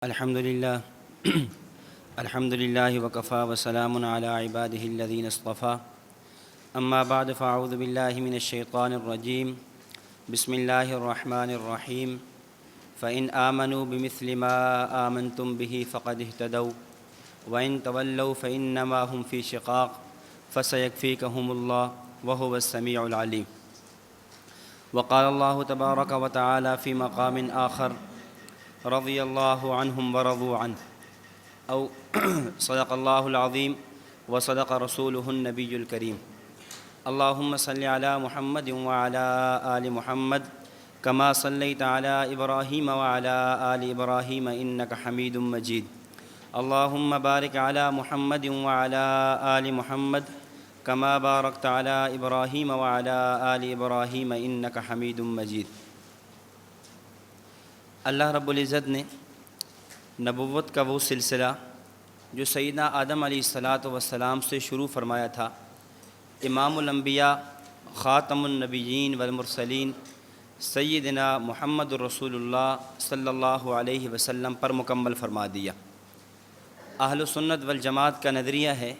الحمد لله الحمد لله وكفى وسلام على عباده الذين اصطفى أما بعد فأعوذ بالله من الشيطان الرجيم بسم الله الرحمن الرحيم فإن آمنوا بمثل ما آمنتم به فقد اهتدوا وإن تولوا فإنما هم في شقاق فسيكفيكهم الله وهو السميع العليم وقال الله تبارك وتعالى في مقام آخر رضي الله عنهم ورضوا عنه أو صدق الله العظيم وصدق رسوله النبي الكريم اللهم صل على محمد وعلى آل محمد كما صليت على إبراهيم وعلى آل إبراهيم إنك حميد مجيد اللهم بارك على محمد وعلى آل محمد كما باركت على إبراهيم وعلى آل إبراهيم إنك حميد مجيد۔ اللہ رب العزت نے نبوت کا وہ سلسلہ جو سیدنا آدم علیہ السلام سے شروع فرمایا تھا، امام الانبیاء خاتم النبیین والمرسلین سیدنا محمد رسول اللہ صلی اللہ علیہ وسلم پر مکمل فرما دیا۔ اہل سنت والجماعت کا نظریہ ہے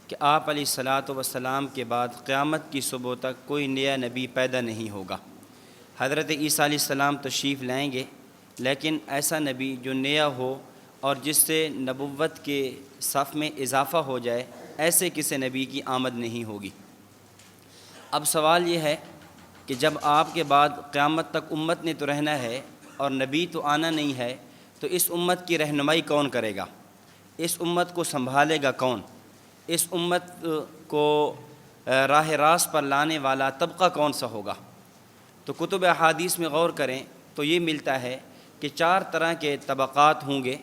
کہ آپ علیہ السلام کے بعد قیامت کی صبح تک کوئی نیا نبی پیدا نہیں ہوگا۔ حضرت عیسیٰ علیہ السلام تشریف لائیں گے، لیکن ایسا نبی جو نیا ہو اور جس سے نبوت کے صف میں اضافہ ہو جائے، ایسے کسی نبی کی آمد نہیں ہوگی۔ اب سوال یہ ہے کہ جب آپ کے بعد قیامت تک امت نے تو رہنا ہے اور نبی تو آنا نہیں ہے، تو اس امت کی رہنمائی کون کرے گا؟ اس امت کو سنبھالے گا کون؟ اس امت کو راہ راست پر لانے والا طبقہ کون سا ہوگا؟ تو کتب احادیث میں غور کریں تو یہ ملتا ہے کہ 4 طرح کے طبقات ہوں گے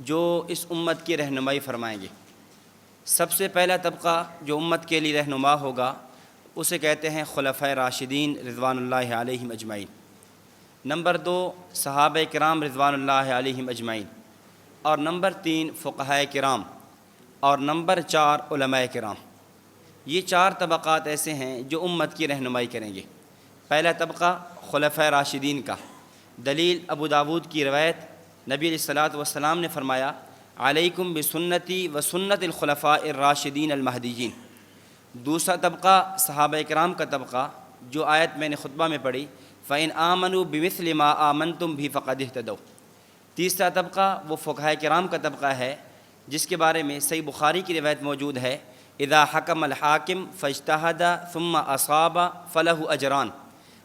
جو اس امت کی رہنمائی فرمائیں گے۔ سب سے پہلا طبقہ جو امت کے لیے رہنما ہوگا اسے کہتے ہیں خلفائے راشدین رضوان اللہ علیہم اجمعین۔ نمبر 2 صحابہ کرام رضوان اللہ علیہم اجمعین، اور نمبر 3 فقہائے کرام، اور نمبر 4 علماء کرام۔ یہ 4 طبقات ایسے ہیں جو امت کی رہنمائی کریں گے۔ پہلا طبقہ خلفائے راشدین کا، دلیل ابو داود کی روایت، نبی علیہ السلام نے فرمایا علیکم بسنتی و سنت الخلفاء الراشدین المہدیین۔ دوسرا طبقہ صحابہ کرام کا طبقہ جو آیت میں نے خطبہ میں پڑھی فَإِنْ آمَنُوا بِمِثْلِ مَا آمَنْتُمْ بِهِ فَقَدِ اهْتَدَوْا۔ تیسرا طبقہ وہ فقہائے کرام کا طبقہ ہے جس کے بارے میں صحیح بخاری کی روایت موجود ہے اذا حکم الحاکم فاجتہد ثم اصاب فلہ اجران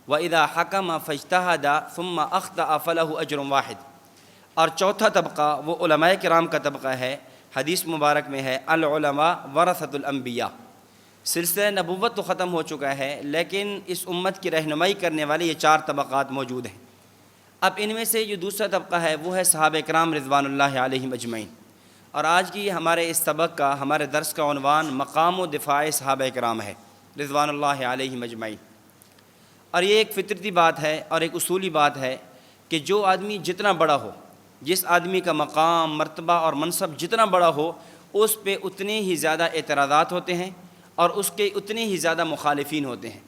وَإِذَا حَكَمَ فَاجْتَهَدَ ثُمَّ أَخْطَأَ فَلَهُ أَجْرٌ واحد۔ اور چوتھا طبقہ وہ علماء کرام کا طبقہ ہے، حدیث مبارک میں ہے العلماء ورثۃ الانبیاء۔ سلسلہ نبوت تو ختم ہو چکا ہے، لیکن اس امت کی رہنمائی کرنے والے یہ 4 طبقات موجود ہیں۔ اب ان میں سے جو دوسرا طبقہ ہے وہ ہے صحابہ کرام رضوان اللہ علیہم اجمعین۔ اور آج کی ہمارے اس سبق کا، ہمارے درس کا عنوان مقام و دفاع صحابہ کرام ہے رضوان اللہ علیہم اجمعین۔ اور یہ ایک فطرتی بات ہے اور ایک اصولی بات ہے کہ جو آدمی جتنا بڑا ہو، جس آدمی کا مقام، مرتبہ اور منصب جتنا بڑا ہو، اس پہ اتنے ہی زیادہ اعتراضات ہوتے ہیں اور اس کے اتنے ہی زیادہ مخالفین ہوتے ہیں۔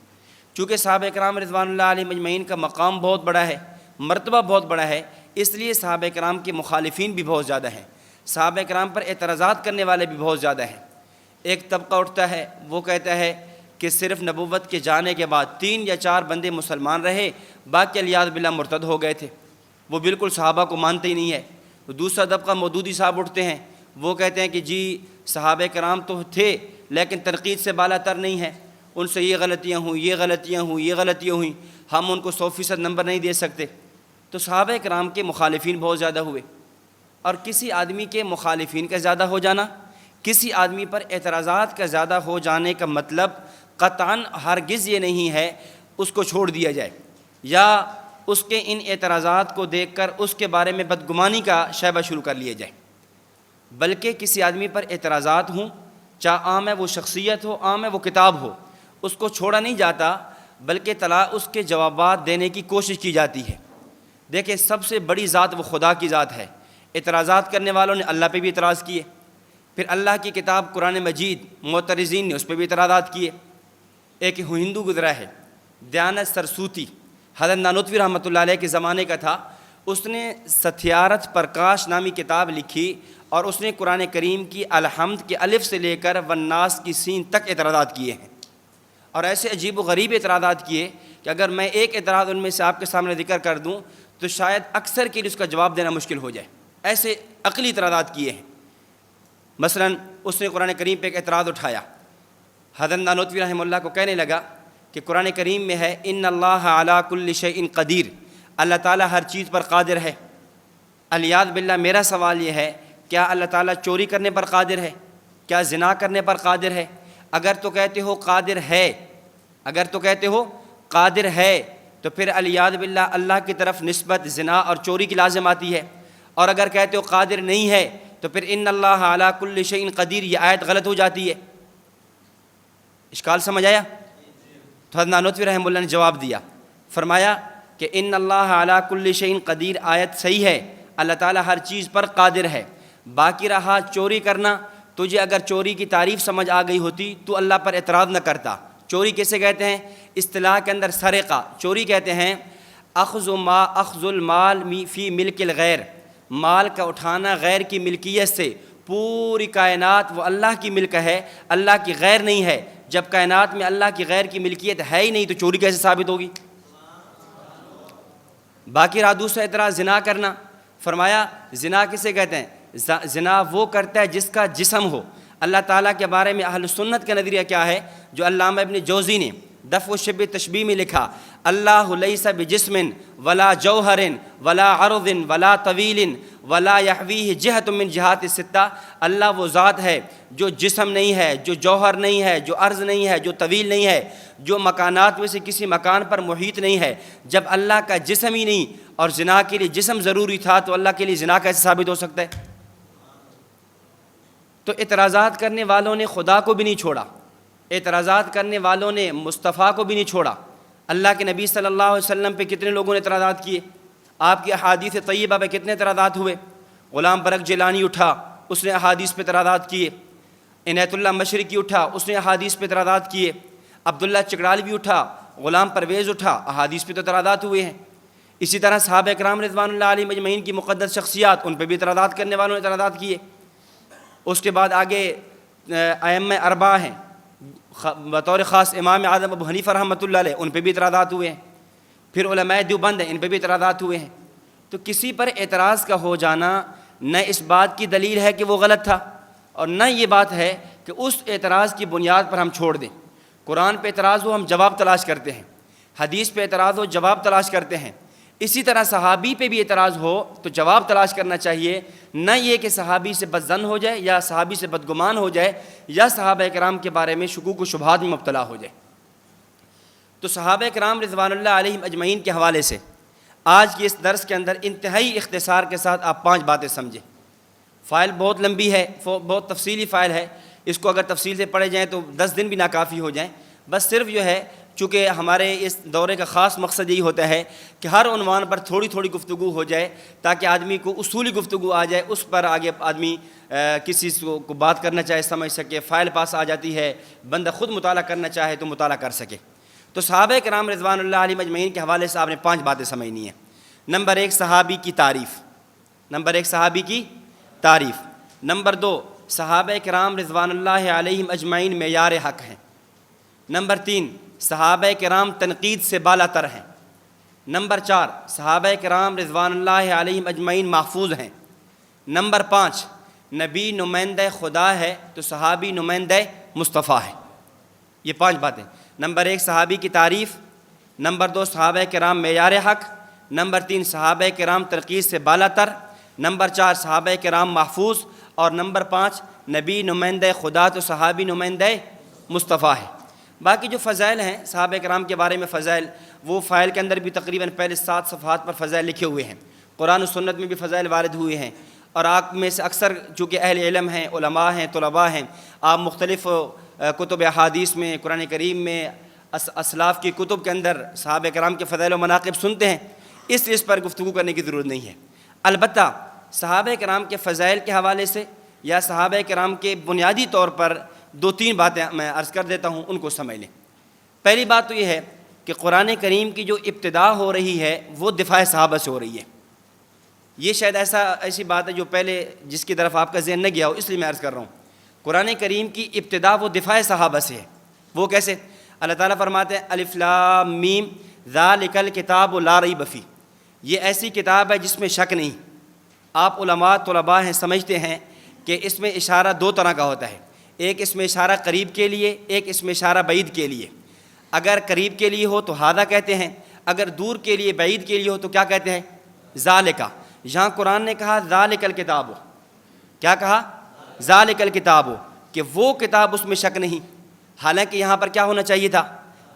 چونکہ صحابہ کرام رضوان اللہ علیہ مجمعین کا مقام بہت بڑا ہے، مرتبہ بہت بڑا ہے، اس لیے صحابہ کرام کے مخالفین بھی بہت زیادہ ہیں، صحابہ کرام پر اعتراضات کرنے والے بھی بہت زیادہ ہیں۔ ایک طبقہ اٹھتا ہے، وہ کہتا ہے کہ صرف نبوت کے جانے کے بعد 3 یا 4 بندے مسلمان رہے، باقی علیاذ باللہ مرتد ہو گئے تھے، وہ بالکل صحابہ کو مانتے ہی نہیں ہے۔ تو دوسرا طبقہ مودودی صاحب اٹھتے ہیں، وہ کہتے ہیں کہ جی صحابہ کرام تو تھے لیکن تنقید سے بالا تر نہیں ہے، ان سے یہ غلطیاں ہوئیں، یہ غلطیاں ہوئیں، یہ غلطیاں ہوئیں، ہم ان کو 100% نمبر نہیں دے سکتے۔ تو صحابہ کرام کے مخالفین بہت زیادہ ہوئے، اور کسی آدمی کے مخالفین کا زیادہ ہو جانا، کسی آدمی پر اعتراضات کا زیادہ ہو جانے کا مطلب قطعاً ہرگز یہ نہیں ہے اس کو چھوڑ دیا جائے یا اس کے ان اعتراضات کو دیکھ کر اس کے بارے میں بدگمانی کا شائبہ شروع کر لیا جائے، بلکہ کسی آدمی پر اعتراضات ہوں، چاہے عام ہے وہ شخصیت ہو، عام ہے وہ کتاب ہو، اس کو چھوڑا نہیں جاتا بلکہ طلع اس کے جوابات دینے کی کوشش کی جاتی ہے۔ دیکھیں سب سے بڑی ذات وہ خدا کی ذات ہے۔ اعتراضات کرنے والوں نے اللہ پہ بھی اعتراض کیے، پھر اللہ کی کتاب قرآن مجید معترضین نے اس پہ بھی اعتراضات کیے۔ ایک ہندو گزرا ہے دیانت سرسوتی، حضرت نانوتوی رحمۃ اللہ علیہ کے زمانے کا تھا، اس نے ستیارتھ پرکاش نامی کتاب لکھی اور اس نے قرآن کریم کی الحمد کے الف سے لے کر والناس کی سین تک اعتراضات کیے ہیں، اور ایسے عجیب و غریب اعتراضات کیے کہ اگر میں ایک اعتراض ان میں سے آپ کے سامنے ذکر کر دوں تو شاید اکثر کے لیے اس کا جواب دینا مشکل ہو جائے، ایسے عقلی اعتراضات کیے ہیں۔ مثلا اس نے قرآن کریم پہ ایک اعتراض اٹھایا، حضرت نانوتوی رحمہ اللہ کو کہنے لگا کہ قرآن کریم میں ہے ان اللہ علی کل شیء قدیر، اللہ تعالیٰ ہر چیز پر قادر ہے۔ الیاذ باللہ میرا سوال یہ ہے، کیا اللہ تعالیٰ چوری کرنے پر قادر ہے؟ کیا زنا کرنے پر قادر ہے؟ اگر تو کہتے ہو قادر ہے، اگر تو کہتے ہو قادر ہے تو پھر الیاذ باللہ اللہ کی طرف نسبت زنا اور چوری کی لازم آتی ہے، اور اگر کہتے ہو قادر نہیں ہے تو پھر ان اللہ علی کل شیء قدیر یہ آیت غلط ہو جاتی ہے۔ اشکال سمجھ آیا؟ تو حضرت نانوتوی رحمہ اللہ نے جواب دیا، فرمایا کہ ان اللہ علی کل شیء قدیر آیت صحیح ہے، اللہ تعالیٰ ہر چیز پر قادر ہے، باقی رہا چوری کرنا، تجھے اگر چوری کی تعریف سمجھ آ گئی ہوتی تو اللہ پر اعتراض نہ کرتا۔ چوری کیسے کہتے ہیں؟ اصطلاح کے اندر سرقہ، چوری کہتے ہیں اخذ المال فی ملک الغیر، مال کا اٹھانا غیر کی ملکیت سے، پوری کائنات وہ اللہ کی ملک ہے، اللہ کی غیر نہیں ہے۔ جب کائنات میں اللہ کی غیر کی ملکیت ہے ہی نہیں تو چوری کیسے ثابت ہوگی؟ باقی رہا دوسرا اعتراض زنا کرنا، فرمایا زنا کسے کہتے ہیں؟ زنا وہ کرتا ہے جس کا جسم ہو۔ اللہ تعالیٰ کے بارے میں اہل سنت کا نظریہ کیا ہے؟ جو علامہ ابن جوزی نے دفع و شبہ تشبیہ میں لکھا، اللہ لیس بجسم ولا جوہر ولا عرض ولا طویل ولا یحویہ جہۃ من جہات الستہ، اللہ وہ ذات ہے جو جسم نہیں ہے، جو جوہر نہیں ہے، جو عرض نہیں ہے، جو طویل نہیں ہے، جو مکانات میں سے کسی مکان پر محیط نہیں ہے۔ جب اللہ کا جسم ہی نہیں اور زنا کے لیے جسم ضروری تھا تو اللہ کے لیے زنا کیسے ثابت ہو سکتا ہے؟ تو اعتراضات کرنے والوں نے خدا کو بھی نہیں چھوڑا، اعتراضات کرنے والوں نے مصطفیٰ کو بھی نہیں چھوڑا۔ اللہ کے نبی صلی اللہ علیہ وسلم پہ کتنے لوگوں نے اعتراضات کیے، آپ کی احادیث طیبہ پہ کتنے اعتراضات ہوئے۔ غلام برق جیلانی اٹھا، اس نے احادیث پہ اعتراضات کیے۔ عنایت اللہ مشرقی اٹھا، اس نے احادیث پہ اعتراضات کیے۔ عبداللہ چکڑالوی اٹھا، غلام پرویز اٹھا، احادیث پہ تو اعتراضات ہوئے ہیں۔ اسی طرح صحابہ کرام رضوان اللہ علیہم اجمعین کی مقدس شخصیات، ان پہ بھی اعتراضات کرنے والوں نے اعتراضات کیے۔ اس کے بعد آگے ائمہ اربعہ ہیں، بطور خاص امام اعظم ابو حنیفہ رحمۃ اللہ علیہ، ان پہ بھی اعتراضات ہوئے ہیں۔ پھر علماء دیوبند ہیں، ان پہ بھی اعتراضات ہوئے ہیں۔ تو کسی پر اعتراض کا ہو جانا نہ اس بات کی دلیل ہے کہ وہ غلط تھا، اور نہ یہ بات ہے کہ اس اعتراض کی بنیاد پر ہم چھوڑ دیں۔ قرآن پہ اعتراض ہو ہم جواب تلاش کرتے ہیں، حدیث پہ اعتراض ہو جواب تلاش کرتے ہیں۔ اسی طرح صحابی پہ بھی اعتراض ہو تو جواب تلاش کرنا چاہیے، نہ یہ کہ صحابی سے بدظن ہو جائے یا صحابی سے بدگمان ہو جائے یا صحابہ کرام کے بارے میں شکوک و شبہات میں مبتلا ہو جائے۔ تو صحابہ کرام رضوان اللہ علیہم اجمعین کے حوالے سے آج کی اس درس کے اندر انتہائی اختصار کے ساتھ آپ 5 باتیں سمجھیں۔ فائل بہت لمبی ہے، بہت تفصیلی فائل ہے، اس کو اگر تفصیل سے پڑھے جائیں تو 10 دن بھی ناکافی ہو جائیں۔ بس صرف جو ہے چونکہ ہمارے اس دورے کا خاص مقصد یہی ہوتا ہے کہ ہر عنوان پر تھوڑی تھوڑی گفتگو ہو جائے تاکہ آدمی کو اصولی گفتگو آ جائے، اس پر آگے آدمی کسی کو بات کرنا چاہے سمجھ سکے، فائل پاس آ جاتی ہے، بندہ خود مطالعہ کرنا چاہے تو مطالعہ کر سکے۔ تو صحابہ کرام رضوان اللہ علیہم اجمعین کے حوالے سے آپ نے 5 باتیں سمجھنی ہیں۔ نمبر 1 صحابی کی تعریف، نمبر 1 صحابی کی تعریف۔ نمبر 2 صحابہ کرام رضوان اللہ علیہم اجمعین معیار حق ہیں۔ نمبر 3 صحابہ کرام تنقید سے بالا تر ہیں۔ نمبر 4 صحابہ کرام رضوان اللہ علیہم اجمعین محفوظ ہیں۔ نمبر 5 نبی نمائندہ خدا ہے تو صحابی نمائندہ مصطفیٰ ہے۔ یہ 5 باتیں۔ نمبر 1 صحابی کی تعریف، نمبر 2 صحابہ کرام معیار حق، نمبر 3 صحابہ کرام تنقید سے بالا تر، نمبر 4 صحابہ کرام محفوظ، اور نمبر 5 نبی نمائندہ خدا تو صحابی نمائندہ مصطفیٰ ہے۔ باقی جو فضائل ہیں صحابہ کرام کے بارے میں فضائل، وہ فائل کے اندر بھی تقریباً پہلے 7 صفحات پر فضائل لکھے ہوئے ہیں، قرآن و سنت میں بھی فضائل وارد ہوئے ہیں، اور آپ میں سے اکثر چونکہ اہل علم ہیں، علماء ہیں، طلباء ہیں، آپ مختلف کتب احادیث میں، قرآن کریم میں، اسلاف کی کتب کے اندر صحابہ کرام کے فضائل و مناقب سنتے ہیں، اس پر گفتگو کرنے کی ضرورت نہیں ہے۔ البتہ صحابہ کرام کے فضائل کے حوالے سے یا صحابہ کرام کے بنیادی طور پر 2-3 باتیں میں عرض کر دیتا ہوں، ان کو سمجھ لیں۔ پہلی بات تو یہ ہے کہ قرآن کریم کی جو ابتدا ہو رہی ہے وہ دفاع صحابہ سے ہو رہی ہے۔ یہ شاید ایسی بات ہے جو پہلے جس کی طرف آپ کا ذہن نہ گیا ہو، اس لیے میں عرض کر رہا ہوں۔ قرآن کریم کی ابتدا وہ دفاع صحابہ سے ہے۔ وہ کیسے؟ اللہ تعالیٰ فرماتے ہیں الف لام میم ذالک الکتاب لا ریب فیہ، یہ ایسی کتاب ہے جس میں شک نہیں۔ آپ علماء طلباء ہیں، سمجھتے ہیں کہ اس میں اشارہ دو طرح کا ہوتا ہے، ایک اس میں اشارہ قریب کے لیے، ایک اس میں اشارہ بعید کے لیے۔ اگر قریب کے لیے ہو تو ھذا کہتے ہیں، اگر دور کے لیے بعید کے لیے ہو تو کیا کہتے ہیں؟ ذالک۔ یہاں قرآن نے کہا ذالک الکتاب، کیا کہا؟ ذالک الکتاب، کہ وہ کتاب اس میں شک نہیں، حالانکہ یہاں پر کیا ہونا چاہیے تھا؟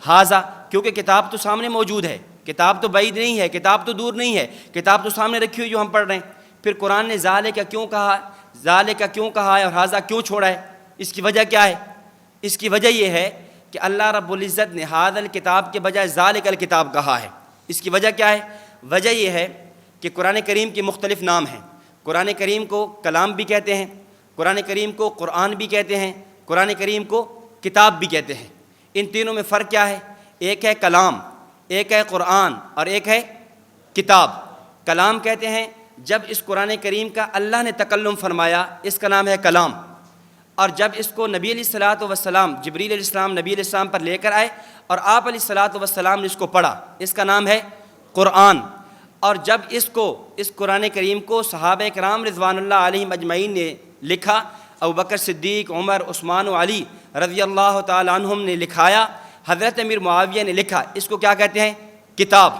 ھذا، کیونکہ کتاب تو سامنے موجود ہے، کتاب تو بعید نہیں ہے، کتاب تو دور نہیں ہے، کتاب تو سامنے رکھی ہوئی جو ہم پڑھ رہے ہیں۔ پھر قرآن نے ذالک کیوں کہا، ذالک کیوں کہا ہے اور ھذا کیوں چھوڑا ہے؟ اس کی وجہ کیا ہے؟ اس کی وجہ یہ ہے کہ اللہ رب العزت نے ھذا الکتاب کے بجائے ذالک الکتاب کہا ہے۔ اس کی وجہ کیا ہے؟ وجہ یہ ہے کہ قرآن کریم کے مختلف نام ہیں۔ قرآن کریم کو کلام بھی کہتے ہیں، قرآن کریم کو قرآن بھی کہتے ہیں، قرآن کریم کو کتاب بھی کہتے ہیں۔ ان تینوں میں فرق کیا ہے؟ ایک ہے کلام، ایک ہے قرآن اور ایک ہے کتاب۔ کلام کہتے ہیں جب اس قرآن کریم کا اللہ نے تکلم فرمایا، اس کا نام ہے کلام، اور جب اس کو نبی علیہ الصلاۃ والسلام، جبریل علیہ السلام نبی علیہ السلام پر لے کر آئے اور آپ علیہ الصلاۃ والسلام نے اس کو پڑھا، اس کا نام ہے قرآن۔ اور جب اس قرآن کریم کو صحابہ کرام رضوان اللہ علیہم اجمعین نے لکھا، ابوبکر صدیق، عمر، عثمان و علی رضی اللہ تعالی عنہم نے لکھایا، حضرت امیر معاویہ نے لکھا، اس کو کیا کہتے ہیں؟ کتاب۔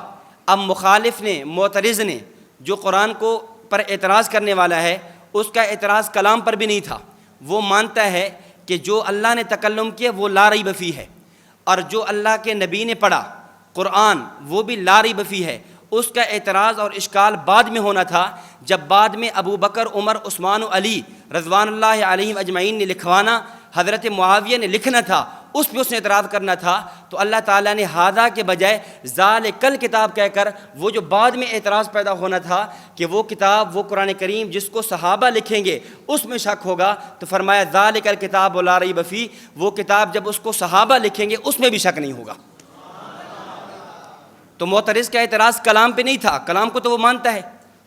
اب مخالف نے، معترض نے، جو قرآن کو پر اعتراض کرنے والا ہے، اس کا اعتراض کلام پر بھی نہیں تھا۔ وہ مانتا ہے کہ جو اللہ نے تکلم کیا وہ لا ریب فیہ ہے، اور جو اللہ کے نبی نے پڑھا قرآن وہ بھی لا ریب فیہ ہے۔ اس کا اعتراض اور اشکال بعد میں ہونا تھا، جب بعد میں ابو بکر، عمر، عثمان و علی رضوان اللہ علیہم اجمعین نے لکھوانا، حضرت معاویہ نے لکھنا تھا، اس پہ اس نے اعتراض کرنا تھا، تو اللہ تعالیٰ نے ھذا کے بجائے ذالک الکتاب کہہ کر وہ جو بعد میں اعتراض پیدا ہونا تھا کہ وہ کتاب، وہ قرآن کریم جس کو صحابہ لکھیں گے اس میں شک ہوگا، تو فرمایا ذالک الکتاب لا ریب فیہ، وہ کتاب جب اس کو صحابہ لکھیں گے اس میں بھی شک نہیں ہوگا۔ تو معترض کا اعتراض کلام پہ نہیں تھا، کلام کو تو وہ مانتا ہے،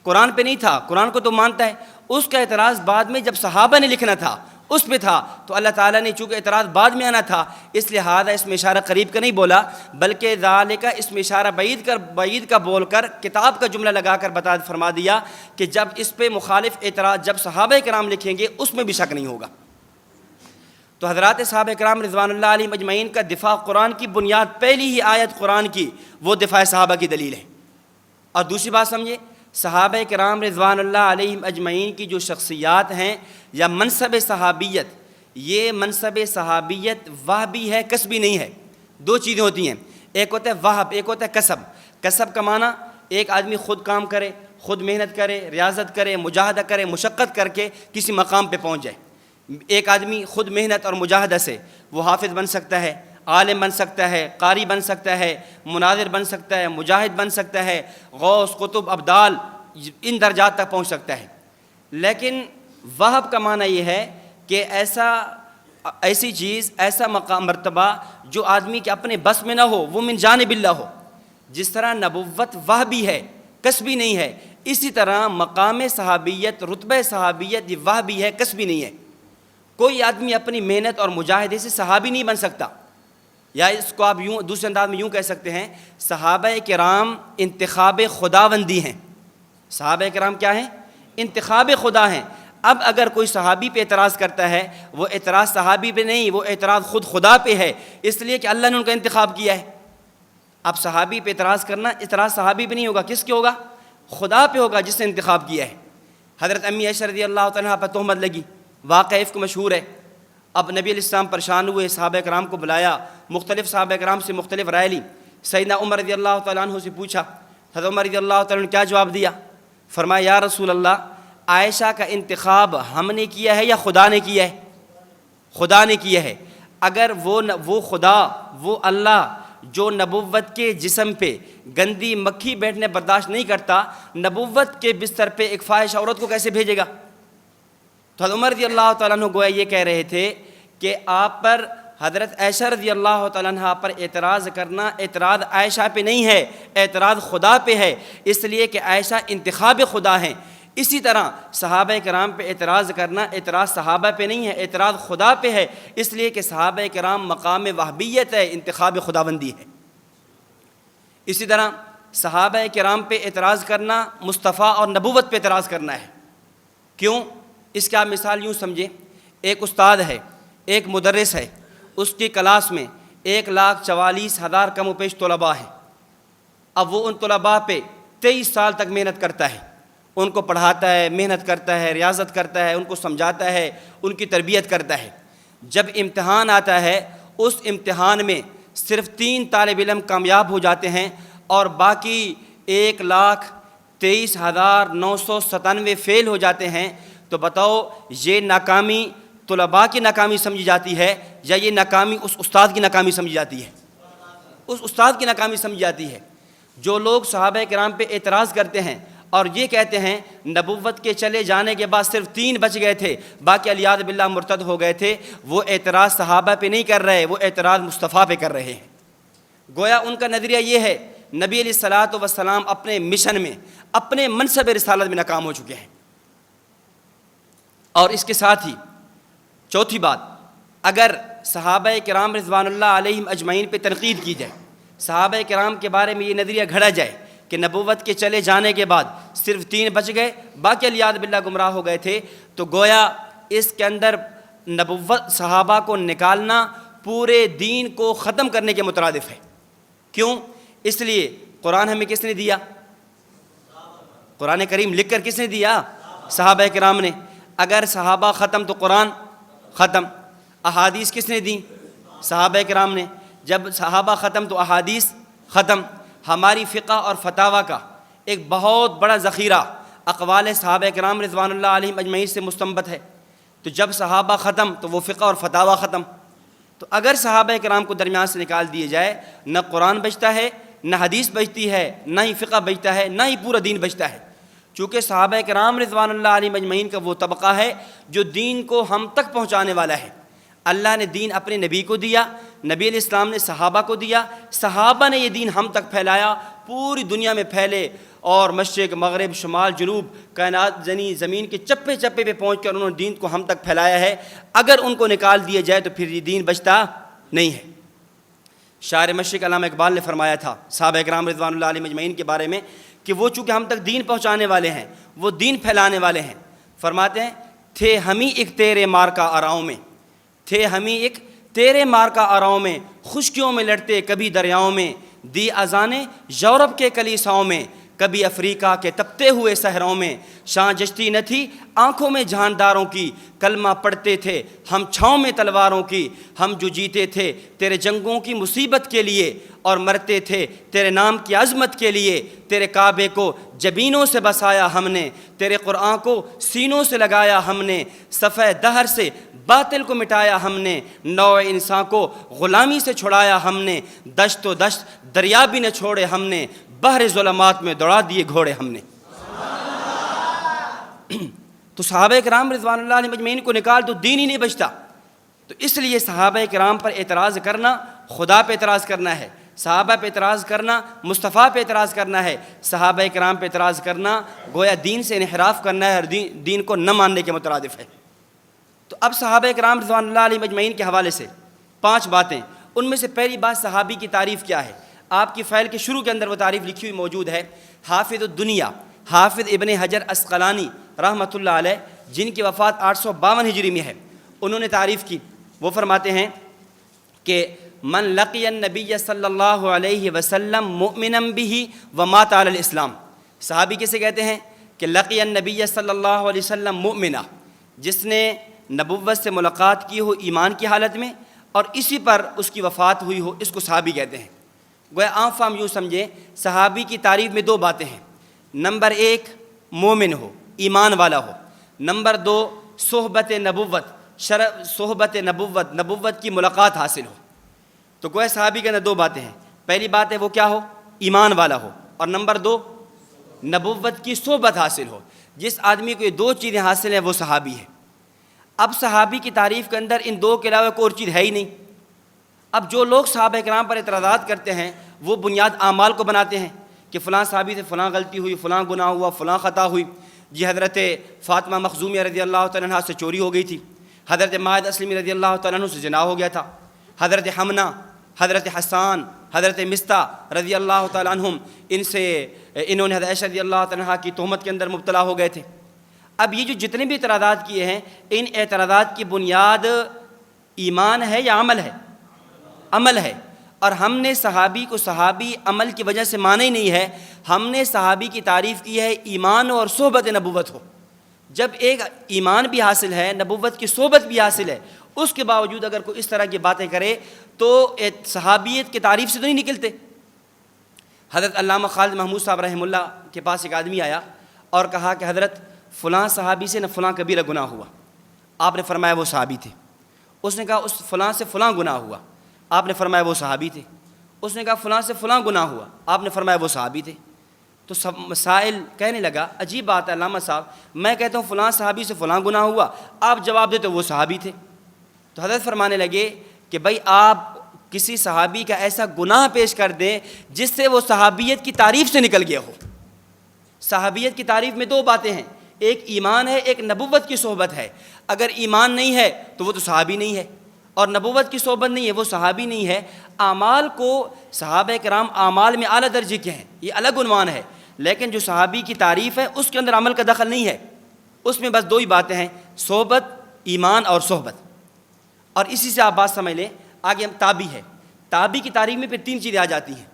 قرآن پہ نہیں تھا، قرآن کو تو مانتا ہے۔ اس کا اعتراض بعد میں جب صحابہ نے لکھنا تھا اس پہ تھا، تو اللہ تعالیٰ نے چونکہ اعتراض بعد میں آنا تھا، اس لہٰذا اس میں اشارہ قریب کا نہیں بولا، بلکہ ذالک اس میں اشارہ بعید کا بول کر کتاب کا جملہ لگا کر فرما دیا کہ جب اس پہ مخالف اعتراض جب صحابہ کرام لکھیں گے اس میں بھی شک نہیں ہوگا۔ تو حضرات صحابہ کرام رضوان اللہ علیہم اجمعین کا دفاع قرآن کی بنیاد، پہلی ہی آیت قرآن کی وہ دفاع صحابہ کی دلیل ہے۔ اور دوسری بات سمجھے، صحابہ کرام رضوان اللہ علیہم اجمعین کی جو شخصیات ہیں یا منصب صحابیت، یہ منصب صحابیت وہبی ہے، کسبی نہیں ہے۔ دو چیزیں ہوتی ہیں، ایک ہوتا ہے وہب، ایک ہوتا ہے کسب۔ کسب کا معنی ایک آدمی خود کام کرے، خود محنت کرے، ریاضت کرے، مجاہدہ کرے، مشقت کر کے کسی مقام پہ پہنچ جائے۔ ایک آدمی خود محنت اور مجاہدہ سے وہ حافظ بن سکتا ہے، عالم بن سکتا ہے، قاری بن سکتا ہے، مناظر بن سکتا ہے، مجاہد بن سکتا ہے، غوث، قطب، ابدال، ان درجات تک پہنچ سکتا ہے۔ لیکن وہب کا معنی یہ ہے کہ ایسی چیز، ایسا مقام، مرتبہ جو آدمی کے اپنے بس میں نہ ہو، وہ من جانب اللہ ہو۔ جس طرح نبوت وہبی ہے، کسبی نہیں ہے، اسی طرح مقام صحابیت، رتبہ صحابیت یہ وہبی ہے، کسبی نہیں ہے۔ کوئی آدمی اپنی محنت اور مجاہدے سے صحابی نہیں بن سکتا، یا اس کو آپ یوں دوسرے انداز میں یوں کہہ سکتے ہیں، صحابہ کرام انتخاب خداوندی ہیں۔ صحابہ کرام کیا ہیں؟ انتخاب خدا ہیں۔ اب اگر کوئی صحابی پہ اعتراض کرتا ہے، وہ اعتراض صحابی پہ نہیں، وہ اعتراض خود خدا پہ ہے، اس لیے کہ اللہ نے ان کا انتخاب کیا ہے۔ اب صحابی پہ اعتراض کرنا، اعتراض صحابی پہ نہیں ہوگا، کس کے ہوگا؟ خدا پہ ہوگا جس نے انتخاب کیا ہے۔ حضرت امی عائشہ رضی اللہ تعالیٰ پر تہمت لگی، واقعہ عفق مشہور ہے۔ اب نبی علیہ السلام پریشان ہوئے، صحابہ کرام کو بلایا، مختلف صحابہ کرام سے مختلف رائے لی۔ سیدنا عمر رضی اللہ تعالیٰ عنہ سے پوچھا، حضرت عمر رضی اللہ تعالیٰ عنہ نے کیا جواب دیا؟ فرمایا یا رسول اللہ، عائشہ کا انتخاب ہم نے کیا ہے یا خدا نے کیا ہے؟ خدا نے کیا ہے۔ اگر وہ خدا، وہ اللہ جو نبوت کے جسم پہ گندی مکھی بیٹھنے برداشت نہیں کرتا، نبوت کے بستر پہ ایک فاحش عورت کو کیسے بھیجے گا؟ تو حضرت عمر رضی اللہ تعالیٰ عنہ گویا یہ کہہ رہے تھے کہ آپ پر حضرت عائشہ رضی اللہ تعالیٰ عنہ پر اعتراض کرنا اعتراض عائشہ پہ نہیں ہے، اعتراض خدا پہ ہے، اس لیے کہ عائشہ انتخاب خدا ہیں۔ اسی طرح صحابہ کرام پہ اعتراض کرنا اعتراض صحابہ پہ نہیں ہے، اعتراض خدا پہ ہے، اس لیے کہ صحابہ کرام مقام وہابیت ہے، انتخاب خداوندی ہے۔ اسی طرح صحابہ کرام پہ اعتراض کرنا مصطفیٰ اور نبوت پہ اعتراض کرنا ہے۔ کیوں؟ اس کا مثال یوں سمجھیں، ایک استاد ہے، ایک مدرس ہے، اس کی کلاس میں 1,44,000 کم و بیش طلباء ہیں۔ اب وہ ان طلباء پہ 23 سال تک محنت کرتا ہے، ان کو پڑھاتا ہے، محنت کرتا ہے، ریاضت کرتا ہے، ان کو سمجھاتا ہے، ان کی تربیت کرتا ہے۔ جب امتحان آتا ہے، اس امتحان میں صرف 3 طالب علم کامیاب ہو جاتے ہیں اور باقی 1,23,997 فیل ہو جاتے ہیں، تو بتاؤ یہ ناکامی طلباء کی ناکامی سمجھی جاتی ہے یا یہ ناکامی اس استاد کی ناکامی سمجھی جاتی ہے؟ اس استاد کی ناکامی سمجھی جاتی ہے۔ جو لوگ صحابہ کرام پہ اعتراض کرتے ہیں اور یہ کہتے ہیں نبوت کے چلے جانے کے بعد صرف 3 بچ گئے تھے، باقی علیاذ باللہ مرتد ہو گئے تھے، وہ اعتراض صحابہ پہ نہیں کر رہے، وہ اعتراض مصطفیٰ پہ کر رہے ہیں۔ گویا ان کا نظریہ یہ ہے نبی علیہ الصلوۃ والسلام اپنے مشن میں، اپنے منصب رسالت میں ناکام ہو چکے ہیں۔ اور اس کے ساتھ ہی چوتھی بات، اگر صحابہ کرام رضوان اللہ علیہم اجمعین پہ تنقید کی جائے، صحابہ کرام کے بارے میں یہ نظریہ گھڑا جائے کہ نبوت کے چلے جانے کے بعد صرف 3 بچ گئے، باقی علیاذ باللہ گمراہ ہو گئے تھے، تو گویا اس کے اندر نبوت صحابہ کو نکالنا پورے دین کو ختم کرنے کے مترادف ہے۔ کیوں؟ اس لیے قرآن ہمیں کس نے دیا؟ قرآن کریم لکھ کر کس نے دیا؟ صحابہ کرام نے۔ اگر صحابہ ختم تو قرآن ختم۔ احادیث کس نے دیں؟ صحابہ کرام نے۔ جب صحابہ ختم تو احادیث ختم۔ ہماری فقہ اور فتاویٰ کا ایک بہت بڑا ذخیرہ اقوال صحابہ کرام رضوان اللہ علیہم اجمعین سے مستنبط ہے، تو جب صحابہ ختم تو وہ فقہ اور فتاویٰ ختم۔ تو اگر صحابہ کرام کو درمیان سے نکال دیے جائے، نہ قرآن بچتا ہے، نہ حدیث بچتی ہے، نہ ہی فقہ بچتا ہے، نہ ہی پورا دین بچتا ہے۔ چونکہ صحابہ کرام رضوان اللہ علیہم اجمعین کا وہ طبقہ ہے جو دین کو ہم تک پہنچانے والا ہے۔ اللہ نے دین اپنے نبی کو دیا، نبی علیہ السلام نے صحابہ کو دیا، صحابہ نے یہ دین ہم تک پھیلایا، پوری دنیا میں پھیلے، اور مشرق مغرب شمال جنوب کائنات زمین کے چپے چپے پہ پہنچ کر انہوں نے دین کو ہم تک پھیلایا ہے۔ اگر ان کو نکال دیا جائے تو پھر یہ دین بچتا نہیں ہے۔ شاعر مشرق علامہ اقبال نے فرمایا تھا صحابہ کرام رضوان اللہ علیہم اجمعین کے بارے میں کہ وہ چونکہ ہم تک دین پہنچانے والے ہیں، وہ دین پھیلانے والے ہیں۔ فرماتے ہیں تھے ہمیں ایک تیرے مار کا آراؤں میں، تھے ہمیں ایک تیرے مار کا آراؤں میں، خشکیوں میں لڑتے کبھی دریاؤں میں، دی اذانیں یورپ کے کلیساؤں میں، کبھی افریقہ کے تپتے ہوئے صحراؤں میں، شاں جشتی نہ تھی آنکھوں میں جہانداروں کی، کلمہ پڑھتے تھے ہم چھاؤں میں تلواروں کی، ہم جو جیتے تھے تیرے جنگوں کی مصیبت کے لیے، اور مرتے تھے تیرے نام کی عظمت کے لیے، تیرے کعبے کو جبینوں سے بسایا ہم نے، تیرے قرآن کو سینوں سے لگایا ہم نے، صفحہ دہر سے باطل کو مٹایا ہم نے، نوع انسان کو غلامی سے چھڑایا ہم نے، دشت و دشت دریا بھی نہ چھوڑے ہم نے، بحر ظلمات میں دوڑا دیے گھوڑے ہم نے۔ تو صحابہ کرام رضوان اللہ علیہم اجمعین کو نکال تو دین ہی نہیں بچتا۔ تو اس لیے صحابہ کرام پر اعتراض کرنا خدا پہ اعتراض کرنا ہے، صحابہ پہ اعتراض کرنا مصطفیٰ پہ اعتراض کرنا ہے، صحابہ کرام پہ اعتراض کرنا گویا دین سے انحراف کرنا ہے اور دین کو نہ ماننے کے مترادف ہے۔ تو اب صحابہ کرام رضوان اللہ علیہم اجمعین کے حوالے سے 5 باتیں، ان میں سے پہلی بات صحابی کی تعریف کیا ہے۔ آپ کی فائل کے شروع کے اندر وہ تعریف لکھی ہوئی موجود ہے۔ حافظ الدنیا حافظ ابن حجر عسقلانی رحمۃ اللہ علیہ، جن کی وفات 852 ہجری میں ہے، انہوں نے تعریف کی۔ وہ فرماتے ہیں کہ من لقی النبی صلی اللہ علیہ وسلم مؤمنا بہ ومات علی الاسلام۔ صحابی کسے کہتے ہیں؟ کہ لقی النبی صلی اللہ علیہ وسلم مؤمنا، جس نے نبوت سے ملاقات کی ہو ایمان کی حالت میں اور اسی پر اس کی وفات ہوئی ہو، اس کو صحابی کہتے ہیں۔ گویا عام فہم یوں سمجھیں صحابی کی تعریف میں 2 باتیں ہیں۔ نمبر 1 مومن ہو، ایمان والا ہو۔ نمبر 2 صحبت نبوت، صحبت نبوت، نبوت کی ملاقات حاصل ہو۔ تو گویا صحابی کے اندر 2 باتیں ہیں۔ پہلی بات ہے وہ کیا ہو؟ ایمان والا ہو، اور نمبر 2 نبوت کی صحبت حاصل ہو۔ جس آدمی کو یہ 2 چیزیں حاصل ہیں وہ صحابی ہے۔ اب صحابی کی تعریف کے اندر ان 2 کے علاوہ کوئی اور چیز ہے ہی نہیں۔ اب جو لوگ صحابہ کرام پر اعتراضات کرتے ہیں وہ بنیاد اعمال کو بناتے ہیں کہ فلاں صحابی سے فلاں غلطی ہوئی، فلاں گناہ ہوا، فلاں خطا ہوئی. جی حضرت فاطمہ مخزومیہ رضی اللہ تعالیٰ عنہ سے چوری ہو گئی تھی، حضرت ماعد اسلمی رضی اللہ تعالیٰ عنہ سے زنا ہو گیا تھا، حضرت حمنہ، حضرت حسان، حضرت مستہ رضی اللہ تعالیٰ عنہم انہوں نے حضرت عائشہ رضی اللہ تعالیٰ عنہ کی تہمت کے اندر مبتلا ہو گئے تھے. اب یہ جو جتنے بھی اعتراضات کیے ہیں، ان اعتراضات کی بنیاد ایمان ہے یا عمل ہے؟ عمل ہے. اور ہم نے صحابی کو صحابی عمل کی وجہ سے مانا ہی نہیں ہے، ہم نے صحابی کی تعریف کی ہے ایمان اور صحبت نبوت ہو. جب ایک ایمان بھی حاصل ہے، نبوت کی صحبت بھی حاصل ہے، اس کے باوجود اگر کوئی اس طرح کی باتیں کرے تو صحابیت کی تعریف سے تو نہیں نکلتے. حضرت علامہ خالد محمود صاحب رحمہ اللہ کے پاس ایک آدمی آیا اور کہا کہ حضرت فلاں صحابی سے نہ فلاں کبیرہ گناہ ہوا. آپ نے فرمایا وہ صحابی تھے. اس نے کہا اس فلاں سے فلاں گناہ ہوا. آپ نے فرمایا وہ صحابی تھے. اس نے کہا فلاں سے فلاں گناہ ہوا. آپ نے فرمایا وہ صحابی تھے. تو سب مسائل کہنے لگا عجیب بات ہے علامہ صاحب، میں کہتا ہوں فلاں صحابی سے فلاں گناہ ہوا، آپ جواب دیتے وہ صحابی تھے. تو حضرت فرمانے لگے کہ بھائی آپ کسی صحابی کا ایسا گناہ پیش کر دیں جس سے وہ صحابیت کی تعریف سے نکل گیا ہو. صحابیت کی تعریف میں دو باتیں ہیں، ایک ایمان ہے، ایک نبوت کی صحبت ہے. اگر ایمان نہیں ہے تو وہ تو صحابی نہیں ہے، اور نبوت کی صحبت نہیں ہے وہ صحابی نہیں ہے. اعمال کو صحابہ کرام اعمال میں اعلیٰ درجے کے ہیں، یہ الگ عنوان ہے، لیکن جو صحابی کی تعریف ہے اس کے اندر عمل کا دخل نہیں ہے. اس میں بس دو ہی باتیں ہیں، صحبت، ایمان اور صحبت. اور اسی سے آپ بات سمجھ لیں. آگے ہم تابعی ہے، تابعی کی تعریف میں پھر تین چیزیں آ جاتی ہیں.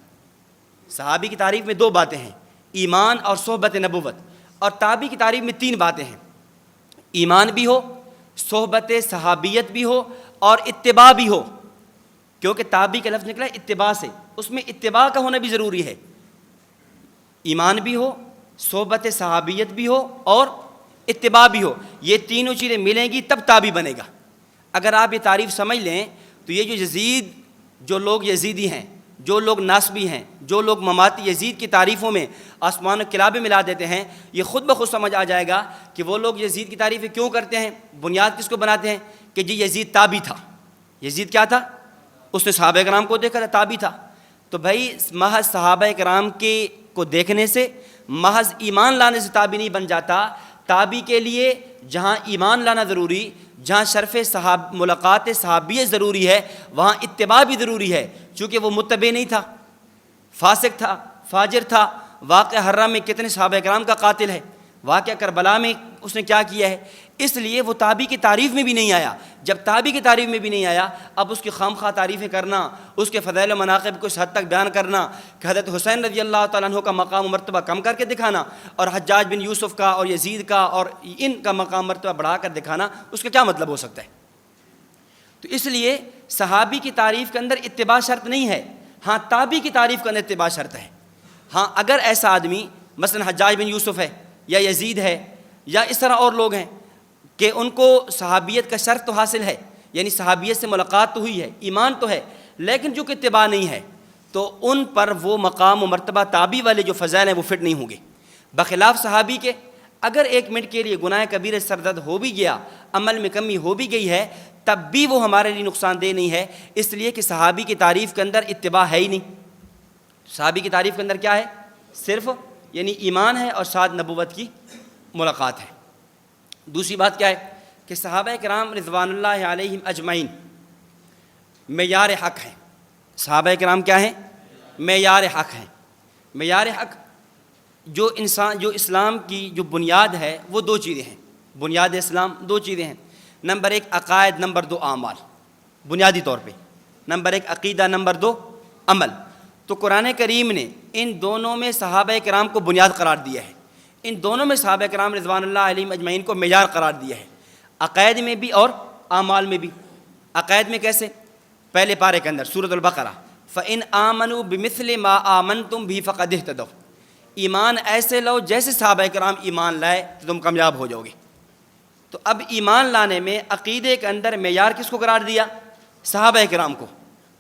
صحابی کی تعریف میں دو باتیں ہیں، ایمان اور صحبت نبوت. اور تابعی کی تعریف میں تین باتیں ہیں، ایمان بھی ہو، صحبت صحابیت بھی ہو، اور اتباع بھی ہو. کیونکہ تابعی کا لفظ نکلا ہے اتباع سے، اس میں اتباع کا ہونا بھی ضروری ہے. ایمان بھی ہو، صحبت صحابیت بھی ہو، اور اتباع بھی ہو. یہ تینوں چیزیں ملیں گی تب تابعی بنے گا. اگر آپ یہ تعریف سمجھ لیں تو یہ جو یزید، جو لوگ یزیدی ہیں، جو لوگ ناسبی ہیں، جو لوگ مماتی یزید کی تعریفوں میں آسمان و کلابے ملا دیتے ہیں، یہ خود بخود سمجھ آ جائے گا کہ وہ لوگ یزید کی تعریفیں کیوں کرتے ہیں، بنیاد کس کو بناتے ہیں کہ جی یزید تابعی تھا. یزید کیا تھا؟ اس نے صحابہ کرام کو دیکھا تھا، تابعی تھا. تو بھائی محض صحابہ کرام کے کو دیکھنے سے، محض ایمان لانے سے تابعی نہیں بن جاتا. تابعی کے لیے جہاں ایمان لانا ضروری، جہاں شرف ملاقات صحابیت ضروری ہے، وہاں اتباع بھی ضروری ہے. چونکہ وہ متبع نہیں تھا، فاسق تھا، فاجر تھا. واقعہ حرہ میں کتنے صحابہ کرام کا قاتل ہے، واقعہ کربلا میں اس نے کیا کیا ہے، اس لیے وہ تابعی کی تعریف میں بھی نہیں آیا. جب تابعی کی تعریف میں بھی نہیں آیا، اب اس کی خام خواہ تعریفیں کرنا، اس کے فضائل و مناقب کو اس حد تک بیان کرنا کہ حضرت حسین رضی اللہ تعالیٰ عنہ کا مقام و مرتبہ کم کر کے دکھانا، اور حجاج بن یوسف کا اور یزید کا اور ان کا مقام مرتبہ بڑھا کر دکھانا، اس کا کیا مطلب ہو سکتا ہے؟ تو اس لیے صحابی کی تعریف کے اندر اتباع شرط نہیں ہے، ہاں تابعی کی تعریف کے اندر اتباع شرط ہے. ہاں اگر ایسا آدمی مثلا حجاج بن یوسف ہے یا یزید ہے یا اس طرح اور لوگ ہیں کہ ان کو صحابیت کا شرط تو حاصل ہے، یعنی صحابیت سے ملاقات تو ہوئی ہے، ایمان تو ہے، لیکن جو کہ اتباع نہیں ہے، تو ان پر وہ مقام و مرتبہ تابعی والے جو فضائل ہیں وہ فٹ نہیں ہوں گے. بخلاف صحابی کے اگر ایک منٹ کے لیے گناہ کبیرہ سرزد ہو بھی گیا، عمل میں کمی ہو بھی گئی ہے، تب بھی وہ ہمارے لیے نقصان دہ نہیں ہے، اس لیے کہ صحابی کی تعریف کے اندر اتباع ہے ہی نہیں. صحابی کی تعریف کے اندر کیا ہے؟ صرف یعنی ایمان ہے اور ساتھ نبوت کی ملاقات ہے. دوسری بات کیا ہے کہ صحابہ کرام رضوان اللہ علیہم اجمعین معیار حق ہیں. صحابہ کرام کیا ہیں؟ معیار حق ہیں. معیار حق جو اسلام کی جو بنیاد ہے وہ دو چیزیں ہیں. بنیاد اسلام دو چیزیں ہیں، نمبر ایک عقائد، نمبر دو اعمال. بنیادی طور پہ نمبر ایک عقیدہ، نمبر دو عمل. تو قرآن کریم نے ان دونوں میں صحابہ کرام کو بنیاد قرار دیا ہے. ان دونوں میں صحابہ کرام رضوان اللہ علیہم اجمعین کو معیار قرار دیا ہے، عقائد میں بھی اور اعمال میں بھی. عقائد میں کیسے؟ پہلے پارے کے اندر سورۃ البقرہ فَإِنْ آمَنُوا بِمِثْلِ مَا آمَنْتُمْ بِهِ فَقَدْ اهْتَدَوْا. ایمان ایسے لو جیسے صحابہ کرام ایمان لائے تو تم کامیاب ہو جاؤ گے. تو اب ایمان لانے میں عقیدے کے اندر معیار کس کو قرار دیا؟ صحابہ کرام کو.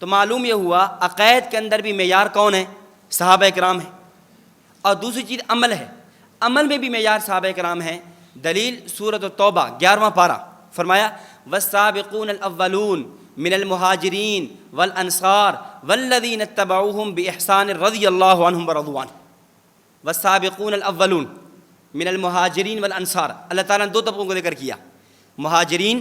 تو معلوم یہ ہوا عقائد کے اندر بھی معیار کون ہے؟ صحابہ کرام ہیں. اور دوسری چیز عمل ہے، عمل میں بھی معیار صحابہ کرام ہیں. دلیل سورۃ التوبہ 11واں پارہ، فرمایا والسابقون الاولون من المہاجرین والانصار والذین اتبعوہم باحسان رضی اللہ عنہم ورضوا عنہ والسابقون الاولون من المہاجرین والانصار. اللہ تعالیٰ نے دو طبقوں کو ذکر کیا، مہاجرین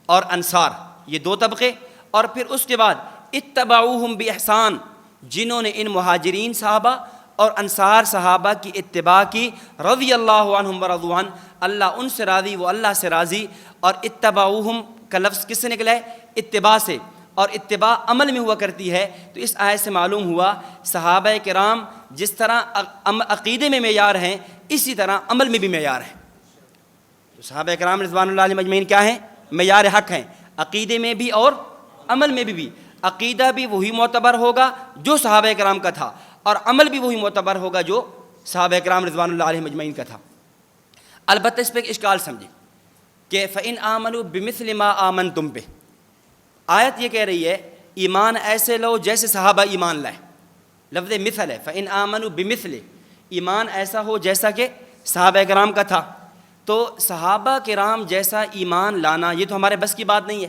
اور انصار، یہ دو طبقے. اور پھر اس کے بعد اتبعوہم باحسان، جنہوں نے ان مہاجرین صحابہ اور انصار صحابہ کی اتباع کی، رضی اللہ عنہم ورضوا عنہ، اللہ ان سے راضی، وہ اللہ سے راضی. اور اتبعوہم کا لفظ کس سے نکلا ہے؟ اتباع سے، اور اتباع عمل میں ہوا کرتی ہے. تو اس آیت سے معلوم ہوا صحابہ کرام جس طرح عقیدے میں معیار ہیں، اسی طرح عمل میں بھی معیار ہیں. تو صحابہ کرام رضوان اللہ علیہم اجمعین کیا ہیں؟ معیار حق ہیں، عقیدے میں بھی اور عمل میں بھی. عقیدہ بھی وہی معتبر ہوگا جو صحابہ کرام کا تھا، اور عمل بھی وہی معتبر ہوگا جو صحابہ کرام رضوان اللہ علیہم اجمعین کا تھا. البتہ اس پہ ایک اشکال سمجھیں کہ فَإِنْ آمَنُوا بِمِثْلِ مَا آمَنْتُمْ بِهِ، آیت یہ کہہ رہی ہے ایمان ایسے لو جیسے صحابہ ایمان لائے. لفظ مثل ہے، فَإِنْ آمَنُوا بِمِثْلِ، ایمان ایسا ہو جیسا کہ صحابہ کرام کا تھا. تو صحابہ کرام جیسا ایمان لانا یہ تو ہمارے بس کی بات نہیں ہے.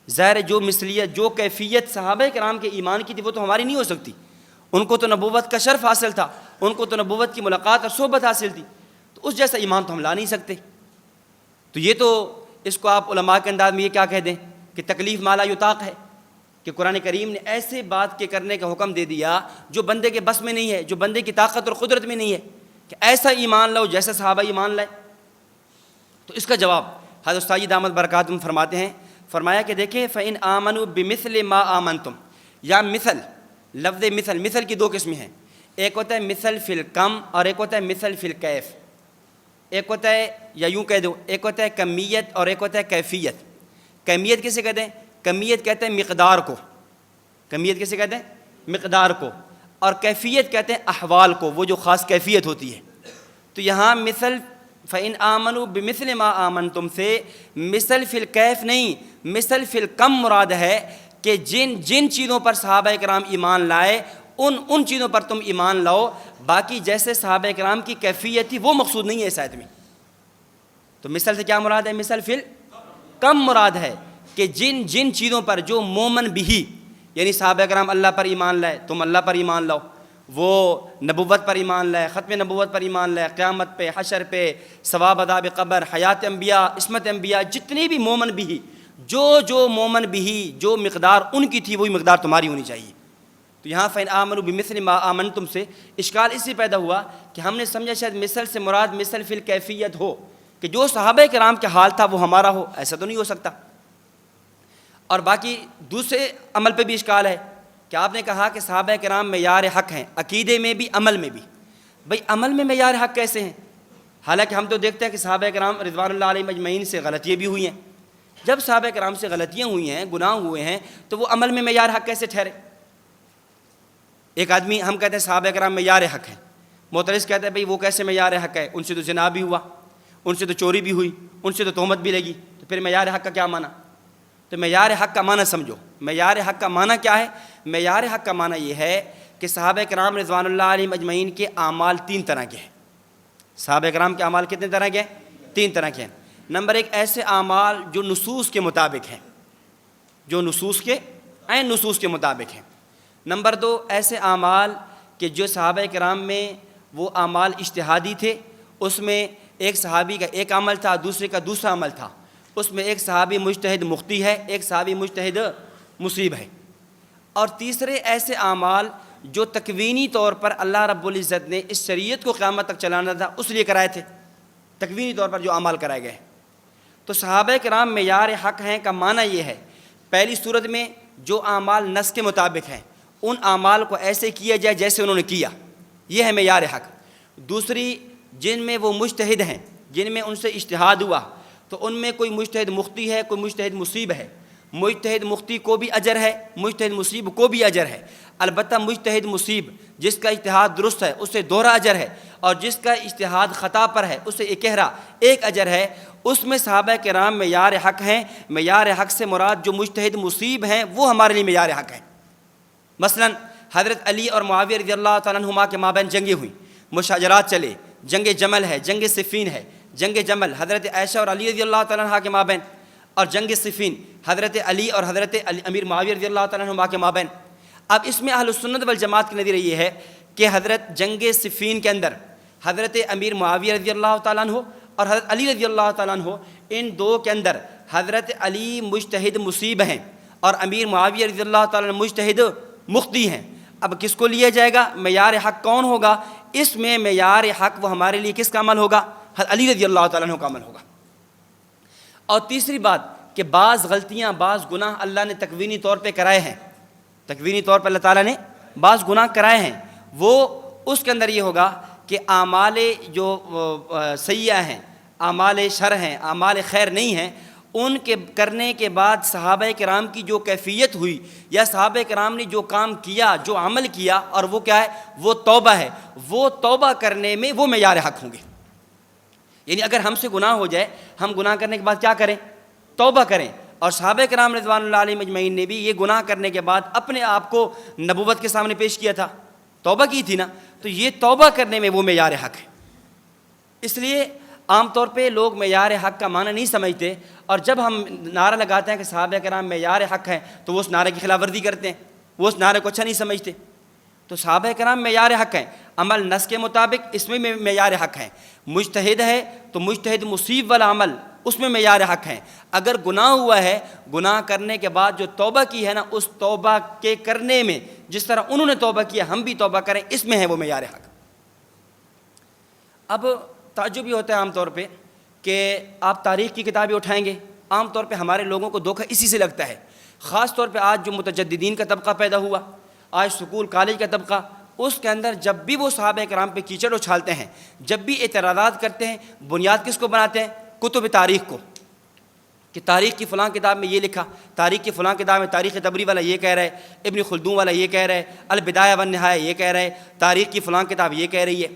ظاہر جو مثلیت، جو کیفیت صحابہ کرام کے ایمان کی تھی وہ تو ہماری نہیں ہو سکتی. ان کو تو نبوت کا شرف حاصل تھا، ان کو تو نبوت کی ملاقات اور صحبت حاصل تھی. تو اس جیسا ایمان تو ہم لا نہیں سکتے. تو یہ تو اس کو آپ علماء کے انداز میں یہ کیا کہہ دیں کہ تکلیف ما لا یطاق ہے، کہ قرآن کریم نے ایسے بات کے کرنے کا حکم دے دیا جو بندے کے بس میں نہیں ہے، جو بندے کی طاقت اور قدرت میں نہیں ہے، کہ ایسا ایمان لاؤ جیسا صحابہ ایمان لائے. تو اس کا جواب حضرت سید احمد برکاتہم فرماتے ہیں، فرمایا کہ دیکھیں فَإِنْ آمَنُوا بِمِثْلِ مَا آمَنْتُمْ، یا مثل، لفظ مثل کی دو قسمیں ہیں. ایک ہوتا ہے مثل فی الکم اور ایک ہوتا ہے مثل فی الکیف. ایک ہوتا ہے، یا یوں کہہ دو، ایک ہوتا ہے کمیت اور ایک ہوتا ہے کیفیت. کمیت کسے کہتے ہیں؟ کمیت کہتے ہیں مقدار کو. کمیت کسے کہتے ہیں؟ مقدار کو. اور کیفیت کہتے ہیں احوال کو، وہ جو خاص کیفیت ہوتی ہے. تو یہاں مثل فَإِنْ آمَنُوا بِمِثْلِ مَا آمَنْتُمْ سے مثل فی الکیف نہیں، مثل فی الکم مراد ہے کہ جن چیزوں پر صحابہ کرام ایمان لائے ان چیزوں پر تم ایمان لاؤ. باقی جیسے صحابہ کرام کی کیفیت تھی وہ مقصود نہیں ہے اس آیت میں. تو مثل سے کیا مراد ہے؟ مثل فی الکم مراد ہے کہ جن چیزوں پر جو مومن بھی، یعنی صحابہ کرام اللہ پر ایمان لائے، تم اللہ پر ایمان لاؤ. وہ نبوت پر ایمان لائے، ختم نبوت پر ایمان لائے، قیامت پہ، حشر پہ، ثواب عذاب قبر، حیات انبیاء، عصمت انبیاء، جتنے بھی مومن بھی، جو مومن بھی جو مقدار ان کی تھی وہی مقدار تمہاری ہونی چاہیے. تو یہاں فَإِنْ آمَنُوا بِمِثْلِ مَا آمَنْتُمْ سے اشکال اسی پیدا ہوا کہ ہم نے سمجھا شاید مثل سے مراد مثل فی الکیفیت ہو، کہ جو صحابہ کرام کے حال تھا وہ ہمارا ہو. ایسا تو نہیں ہو سکتا. اور باقی دوسرے عمل پہ بھی اشکال ہے کہ آپ نے کہا کہ صحابہ کرام معیار حق ہیں عقیدے میں بھی عمل میں بھی. بھئی عمل میں معیار حق کیسے ہیں؟ حالانکہ ہم تو دیکھتے ہیں کہ صحابہ کرام رضوان اللہ علیہم اجمعین سے غلطیاں بھی ہوئی ہیں. جب صحابہ کرام سے غلطیاں ہوئی ہیں، گناہ ہوئے ہیں، تو وہ عمل میں معیار حق کیسے ٹھہرے؟ ایک آدمی، ہم کہتے ہیں صحابہ کرام معیار حق ہیں، معترض کہتا ہے بھئی وہ کیسے معیار حق ہے؟ ان سے تو زنا بھی ہوا، ان سے تو چوری بھی ہوئی، ان سے تو تہمت بھی لگی، تو پھر معیار حق کا کیا معنی؟ تو معیار حق کا معنی سمجھو. معیار حق کا معنی کیا ہے؟ معیار حق کا معنی یہ ہے کہ صحابہ کرام رضوان اللہ علیہم اجمعین کے اعمال تین طرح کے ہیں. صحابہ کرام کے اعمال کتنے طرح کے ہیں؟ تین طرح کے ہیں. نمبر ایک، ایسے اعمال جو نصوص کے مطابق ہیں، جو نصوص کے عین نصوص کے مطابق ہیں. نمبر دو، ایسے اعمال کہ جو صحابہ کرام میں وہ اعمال اجتہادی تھے، اس میں ایک صحابی کا ایک عمل تھا، دوسرے کا دوسرا عمل تھا، اس میں ایک صحابی مجتہد مخطی ہے، ایک صحابی مجتہد مصیب ہے. اور تیسرے ایسے اعمال جو تکوینی طور پر اللہ رب العزت نے اس شریعت کو قیامت تک چلانا تھا اس لیے کرائے تھے، تکوینی طور پر جو اعمال کرائے گئے. تو صحابہ کرام معیار حق ہیں کا معنی یہ ہے، پہلی صورت میں جو اعمال نص کے مطابق ہیں ان اعمال کو ایسے کیا جائے جیسے انہوں نے کیا، یہ ہے معیار حق. دوسری، جن میں وہ مجتہد ہیں، جن میں ان سے اجتہاد ہوا، تو ان میں کوئی مجتہد مخطی ہے، کوئی مجتہد مصیب ہے. مجتہد مخطی کو بھی اجر ہے، مجتہد مصیب کو بھی اجر ہے. البتہ مجتہد مصیب جس کا اجتہاد درست ہے اسے دوہرا اجر ہے، اور جس کا اجتہاد خطا پر ہے اسے اکہرا ایک اجر ہے. اس میں صحابہ کرام معیار حق ہیں. معیار حق سے مراد جو مجتہد مصیب ہیں وہ ہمارے لیے معیار حق ہیں. مثلا حضرت علی اور معاویہ رضی اللہ تعالیٰ عنہما کے مابین جنگیں ہوئیں، مشاجرات چلے، جنگ جمل ہے، جنگ صفین ہے. جنگ جمل حضرت عائشہ اور علی رضی اللہ تعالیٰ عنہ کے مابین. اور جنگ صفین حضرت علی اور حضرت امیر معاویہ رضی اللہ تعالیٰ عنہ کے مابین۔ اب اس میں اہل السنت والجماعت کی نظریہ یہ ہے کہ حضرت جنگ صفین کے اندر حضرت امیر معاویہ رضی اللہ تعالیٰ عنہ اور حضرت علی رضی اللہ تعالیٰ عنہ، ان دو کے اندر حضرت علی مجتہد مصیب ہیں اور امیر معاویہ رضی اللہ تعالیٰ عنہ مجتہد مخطی ہیں۔ اب کس کو لیا جائے گا؟ معیار حق کون ہوگا؟ اس میں معیار حق وہ ہمارے لیے کس کا عمل ہوگا؟ حضرت علی رضی اللہ تعالیٰ عنہ کا عمل ہوگا۔ اور تیسری بات کہ بعض غلطیاں، بعض گناہ اللہ نے تکوینی طور پہ کرائے ہیں، تکوینی طور پر اللہ تعالیٰ نے بعض گناہ کرائے ہیں، وہ اس کے اندر یہ ہوگا کہ اعمال جو سیئہ ہیں، اعمال شر ہیں، اعمال خیر نہیں ہیں، ان کے کرنے کے بعد صحابہ کرام کی جو کیفیت ہوئی یا صحابہ کرام نے جو کام کیا، جو عمل کیا، اور وہ کیا ہے؟ وہ توبہ ہے۔ وہ توبہ کرنے میں وہ معیار حق ہوں گے۔ یعنی اگر ہم سے گناہ ہو جائے، ہم گناہ کرنے کے بعد کیا کریں؟ توبہ کریں۔ اور صحابہ کرام رضوان اللہ علیہم اجمعین نے بھی یہ گناہ کرنے کے بعد اپنے آپ کو نبوت کے سامنے پیش کیا تھا، توبہ کی تھی نا، تو یہ توبہ کرنے میں وہ معیار حق ہے۔ اس لیے عام طور پہ لوگ معیار حق کا معنی نہیں سمجھتے، اور جب ہم نعرہ لگاتے ہیں کہ صحابہ کرام معیار حق ہیں تو وہ اس نعرے کی خلاف ورزی کرتے ہیں، وہ اس نعرے کو اچھا نہیں سمجھتے۔ تو صحابہ کرام معیار حق ہیں، عمل نص کے مطابق اس میں معیار حق ہیں۔ مجتہد ہے تو مجتہد مصیب والا عمل، اس میں معیار حق ہیں۔ اگر گناہ ہوا ہے، گناہ کرنے کے بعد جو توبہ کی ہے نا، اس توبہ کے کرنے میں جس طرح انہوں نے توبہ کیا ہم بھی توبہ کریں، اس میں ہے وہ معیار حق۔ اب تعجب یہ ہوتا ہے عام طور پہ کہ آپ تاریخ کی کتابیں اٹھائیں گے، عام طور پہ ہمارے لوگوں کو دھوکہ اسی سے لگتا ہے، خاص طور پہ آج جو متجددین کا طبقہ پیدا ہوا، آج سکول کالج کا طبقہ، اس کے اندر جب بھی وہ صحابہ کرام پہ کیچڑ اچھالتے ہیں، جب بھی اعتراضات کرتے ہیں، بنیاد کس کو بناتے ہیں؟ کتب تاریخ کو، کہ تاریخ کی فلاں کتاب میں یہ لکھا، تاریخ کی فلاں کتاب میں تاریخ طبری والا یہ کہہ رہا ہے، ابن خلدون والا یہ کہہ رہا ہے، البدایہ والنہایہ یہ کہہ رہا ہے، تاریخ کی فلاں کتاب یہ کہہ رہی ہے۔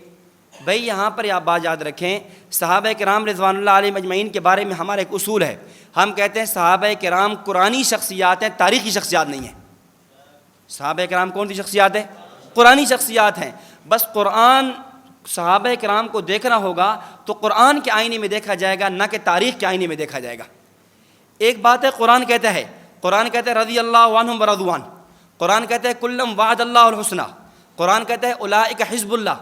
بھائی یہاں پر آپ بات یاد رکھیں، صحابہ کرام رضوان اللہ علیہم اجمعین کے بارے میں ہمارا ایک اصول ہے، ہم کہتے ہیں صحابہ کرام قرآنی شخصیات ہیں، تاریخی شخصیات نہیں ہیں۔ صحابہ کرام کون سی شخصیات ہیں؟ قرآنی شخصیات ہیں۔ بس قرآن صحابہ کرام کو دیکھنا ہوگا تو قرآن کے آئینے میں دیکھا جائے گا، نہ کہ تاریخ کے آئینے میں دیکھا جائے گا۔ ایک بات ہے قرآن کہتا ہے رضی اللہ عنہم ورضوان، قرآن کہتا ہے کلم وعد اللہ الحسنہ، قرآن کہتا ہے اولئک حزب اللہ،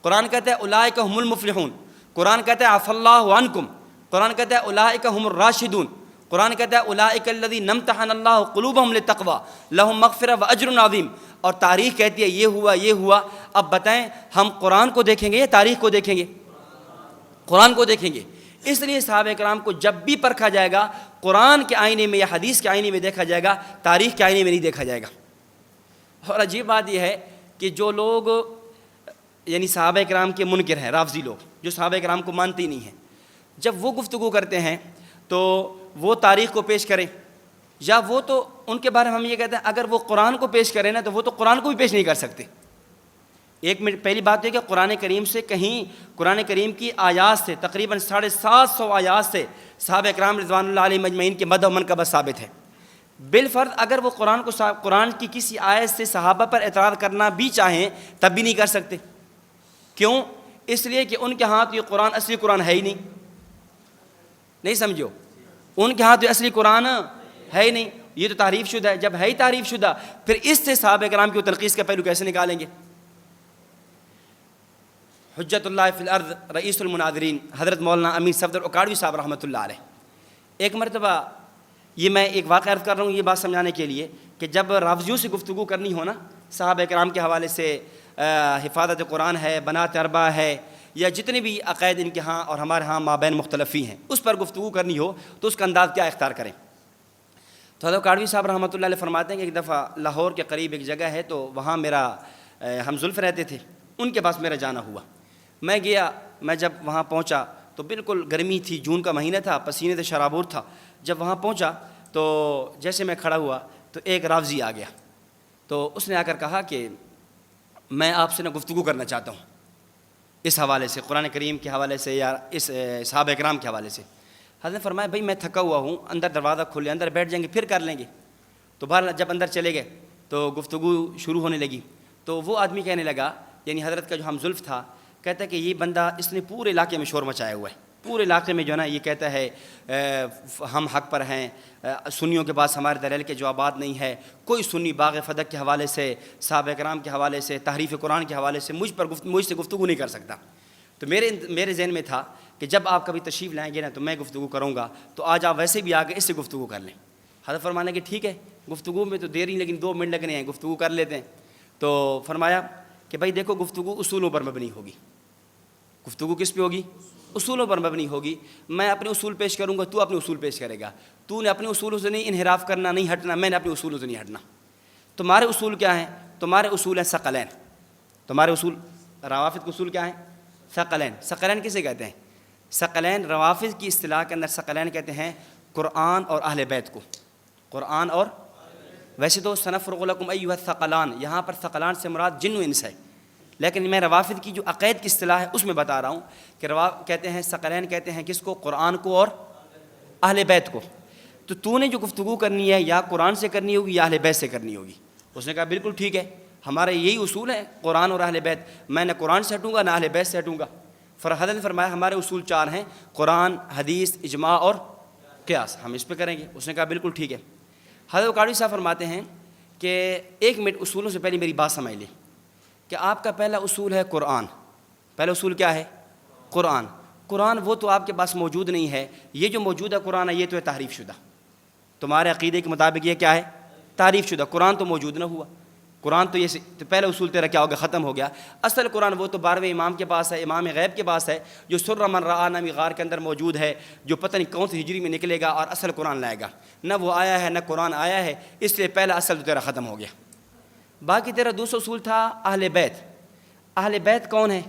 قرآن کہتا ہے اولئک هم المفلحون، قرآن کہتا ہے عفی اللہ عنکم، قرآن کہتا ہے اولئک هم الراشدون، قرآن کہتا ہے اولئک الذین امتحن اللہ قلوبہم للتقوی لہم مغفرۃ واجر عظیم، اور تاریخ کہتی ہے یہ ہوا یہ ہوا۔ اب بتائیں ہم قرآن کو دیکھیں گے یا تاریخ کو دیکھیں گے؟ قرآن کو دیکھیں گے۔ اس لیے صحابہ کرام کو جب بھی پرکھا جائے گا قرآن کے آئینے میں یا حدیث کے آئینے میں دیکھا جائے گا، تاریخ کے آئینے میں نہیں دیکھا جائے گا۔ اور عجیب بات یہ ہے کہ جو لوگ یعنی صحابہ کرام کے منکر ہیں، رافضی لوگ جو صحابہ کرام کو مانتے ہی نہیں ہیں، جب وہ گفتگو کرتے ہیں تو وہ تاریخ کو پیش کریں، یا وہ تو ان کے بارے میں ہم یہ کہتے ہیں اگر وہ قرآن کو پیش کریں نا تو وہ تو قرآن کو بھی پیش نہیں کر سکتے۔ ایک منٹ، پہلی بات یہ کہ قرآن کریم سے کہیں، قرآن کریم کی آیات سے تقریباً 750 آیات سے صحابہ کرام رضوان اللہ علیہم اجمعین کے مدح و منقبت ثابت ہے۔ بالفرض اگر وہ قرآن کی کسی آیت سے صحابہ پر اعتراض کرنا بھی چاہیں تب بھی نہیں کر سکتے۔ کیوں؟ اس لیے کہ ان کے ہاں تو یہ قرآن اصلی قرآن ہے ہی نہیں سمجھو، ان کے ہاں تو اصلی قرآن ہے ہی نہیں، یہ تو تعریف شدہ ہے۔ جب ہے ہی تعریف شدہ پھر اس سے صحابہ کرام کی تنقیص کا پہلو کیسے نکالیں گے؟ حجت اللہ فی الارض رئیس المناظرین حضرت مولانا امیر صفدر اکاڑوی صاحب رحمۃ اللہ علیہ، ایک مرتبہ، یہ میں ایک واقعہ عرض کر رہا ہوں یہ بات سمجھانے کے لیے کہ جب رافضیوں سے گفتگو کرنی ہو نا، صحابہ کرام کے حوالے سے حفاظت قرآن ہے، بنات اربع ہے، یا جتنے بھی عقائد ان کے ہاں اور ہمارے ہاں مابین مختلفی ہیں، اس پر گفتگو کرنی ہو تو اس کا انداز کیا اختیار کریں؟ تو حضرت اکاڑوی صاحب رحمۃ اللہ علیہ فرماتے ہیں کہ ایک دفعہ لاہور کے قریب ایک جگہ ہے، تو وہاں میرا ہم زلف رہتے تھے، ان کے پاس میرا جانا ہوا۔ میں گیا، میں جب وہاں پہنچا تو بالکل گرمی تھی، جون کا مہینہ تھا، پسینے سے شرابور تھا۔ جب وہاں پہنچا تو جیسے میں کھڑا ہوا تو ایک رافضی آ گیا، تو اس نے آ کر کہا کہ میں آپ سے گفتگو کرنا چاہتا ہوں اس حوالے سے، قرآن کریم کے حوالے سے یا اس صحابہ کرام کے حوالے سے۔ حضرت نے فرمایا بھائی میں تھکا ہوا ہوں، اندر دروازہ کھولے، اندر بیٹھ جائیں گے پھر کر لیں گے۔ تو بہرحال جب اندر چلے گئے تو گفتگو شروع ہونے لگی، تو وہ آدمی کہنے لگا، یعنی حضرت کا جو ہم زلف تھا، کہتا ہے کہ یہ بندہ اس نے پورے علاقے میں شور مچایا ہوا ہے، پورے علاقے میں جو ہے نا یہ کہتا ہے ہم حق پر ہیں، سنیوں کے پاس ہمارے دلیل کے جوابات نہیں ہے، کوئی سنی باغ فدق کے حوالے سے، صحابہ کرام کے حوالے سے، تحریف قرآن کے حوالے سے مجھ سے گفتگو نہیں کر سکتا۔ تو میرے ذہن میں تھا کہ جب آپ کبھی تشریف لائیں گے نا تو میں گفتگو کروں گا، تو آج آپ ویسے بھی آ کے اس سے گفتگو کر لیں۔ حضرت فرمانے کہ ٹھیک ہے، گفتگو میں تو دیر ہی لیکن 2 منٹ لگنے ہیں، گفتگو کر لیتے ہیں۔ تو فرمایا کہ بھائی دیکھو، گفتگو اصولوں پر مبنی ہوگی۔ گفتگو کس پہ ہوگی؟ اصولوں پر مبنی ہوگی۔ میں اپنے اصول پیش کروں گا، تو اپنے اصول پیش کرے گا۔ تو نے اپنے اصولوں سے نہیں انحراف کرنا، نہیں ہٹنا، میں نے اپنے اصولوں سے نہیں ہٹنا۔ تمہارے اصول کیا ہیں؟ تمہارے اصول ہیں ثقلین۔ تمہارے اصول، روافض کے اصول کیا ہیں؟ ثقلین۔ ثقلین کسے کہتے ہیں؟ ثقلین روافض کی اصطلاح کے اندر ثقلین کہتے ہیں قرآن اور اہل بیت کو۔ قرآن اور، ویسے تو سنفرغ لکم ایھا الثقلان، یہاں پر ثقلان سے مراد جن و انس ہے، لیکن میں روافض کی جو عقائد کی اصطلاح ہے اس میں بتا رہا ہوں کہ کہتے ہیں ثقلین، کہتے ہیں کس کو؟ قرآن کو اور اہل بیت کو۔ تو نے جو گفتگو کرنی ہے یا قرآن سے کرنی ہوگی یا اہل بیت سے کرنی ہوگی۔ اس نے کہا بالکل ٹھیک ہے، ہمارے یہی اصول ہیں، قرآن اور اہل بیت، میں نہ قرآن سے ہٹوں گا نہ اہل بیت سے ہٹوں گا۔ حضرت نے فرمایا ہمارے اصول 4 ہیں، قرآن، حدیث، اجماع اور قیاس، ہم اس پہ کریں گے۔ اس نے کہا بالکل ٹھیک ہے۔ حضرت قاضی صاحب فرماتے ہیں کہ 1 منٹ اصولوں سے پہلے میری بات سمجھ لیں کہ آپ کا پہلا اصول ہے قرآن۔ پہلا اصول کیا ہے؟ قرآن۔ قرآن وہ تو آپ کے پاس موجود نہیں ہے، یہ جو موجود ہے قرآن ہے یہ تو ہے تعریف شدہ۔ تمہارے عقیدے کے مطابق یہ کیا ہے؟ تعریف شدہ۔ قرآن تو موجود نہ ہوا، قرآن تو یہ تو پہلا اصول تیرا کیا ہوگا؟ ختم ہو گیا۔ اصل قرآن وہ تو 12ویں امام کے پاس ہے، امام غیب کے پاس ہے، جو سر من رآ نامی غار کے اندر موجود ہے، جو پتہ نہیں کون سی ہجری میں نکلے گا اور اصل قرآن لائے گا۔ نہ وہ آیا ہے نہ قرآن آیا ہے، اس لیے پہلا اصل تو تیرا ختم ہو گیا۔ باقی تیرا دوسرا اصول تھا اہل بیت۔ اہل بیت کون ہے؟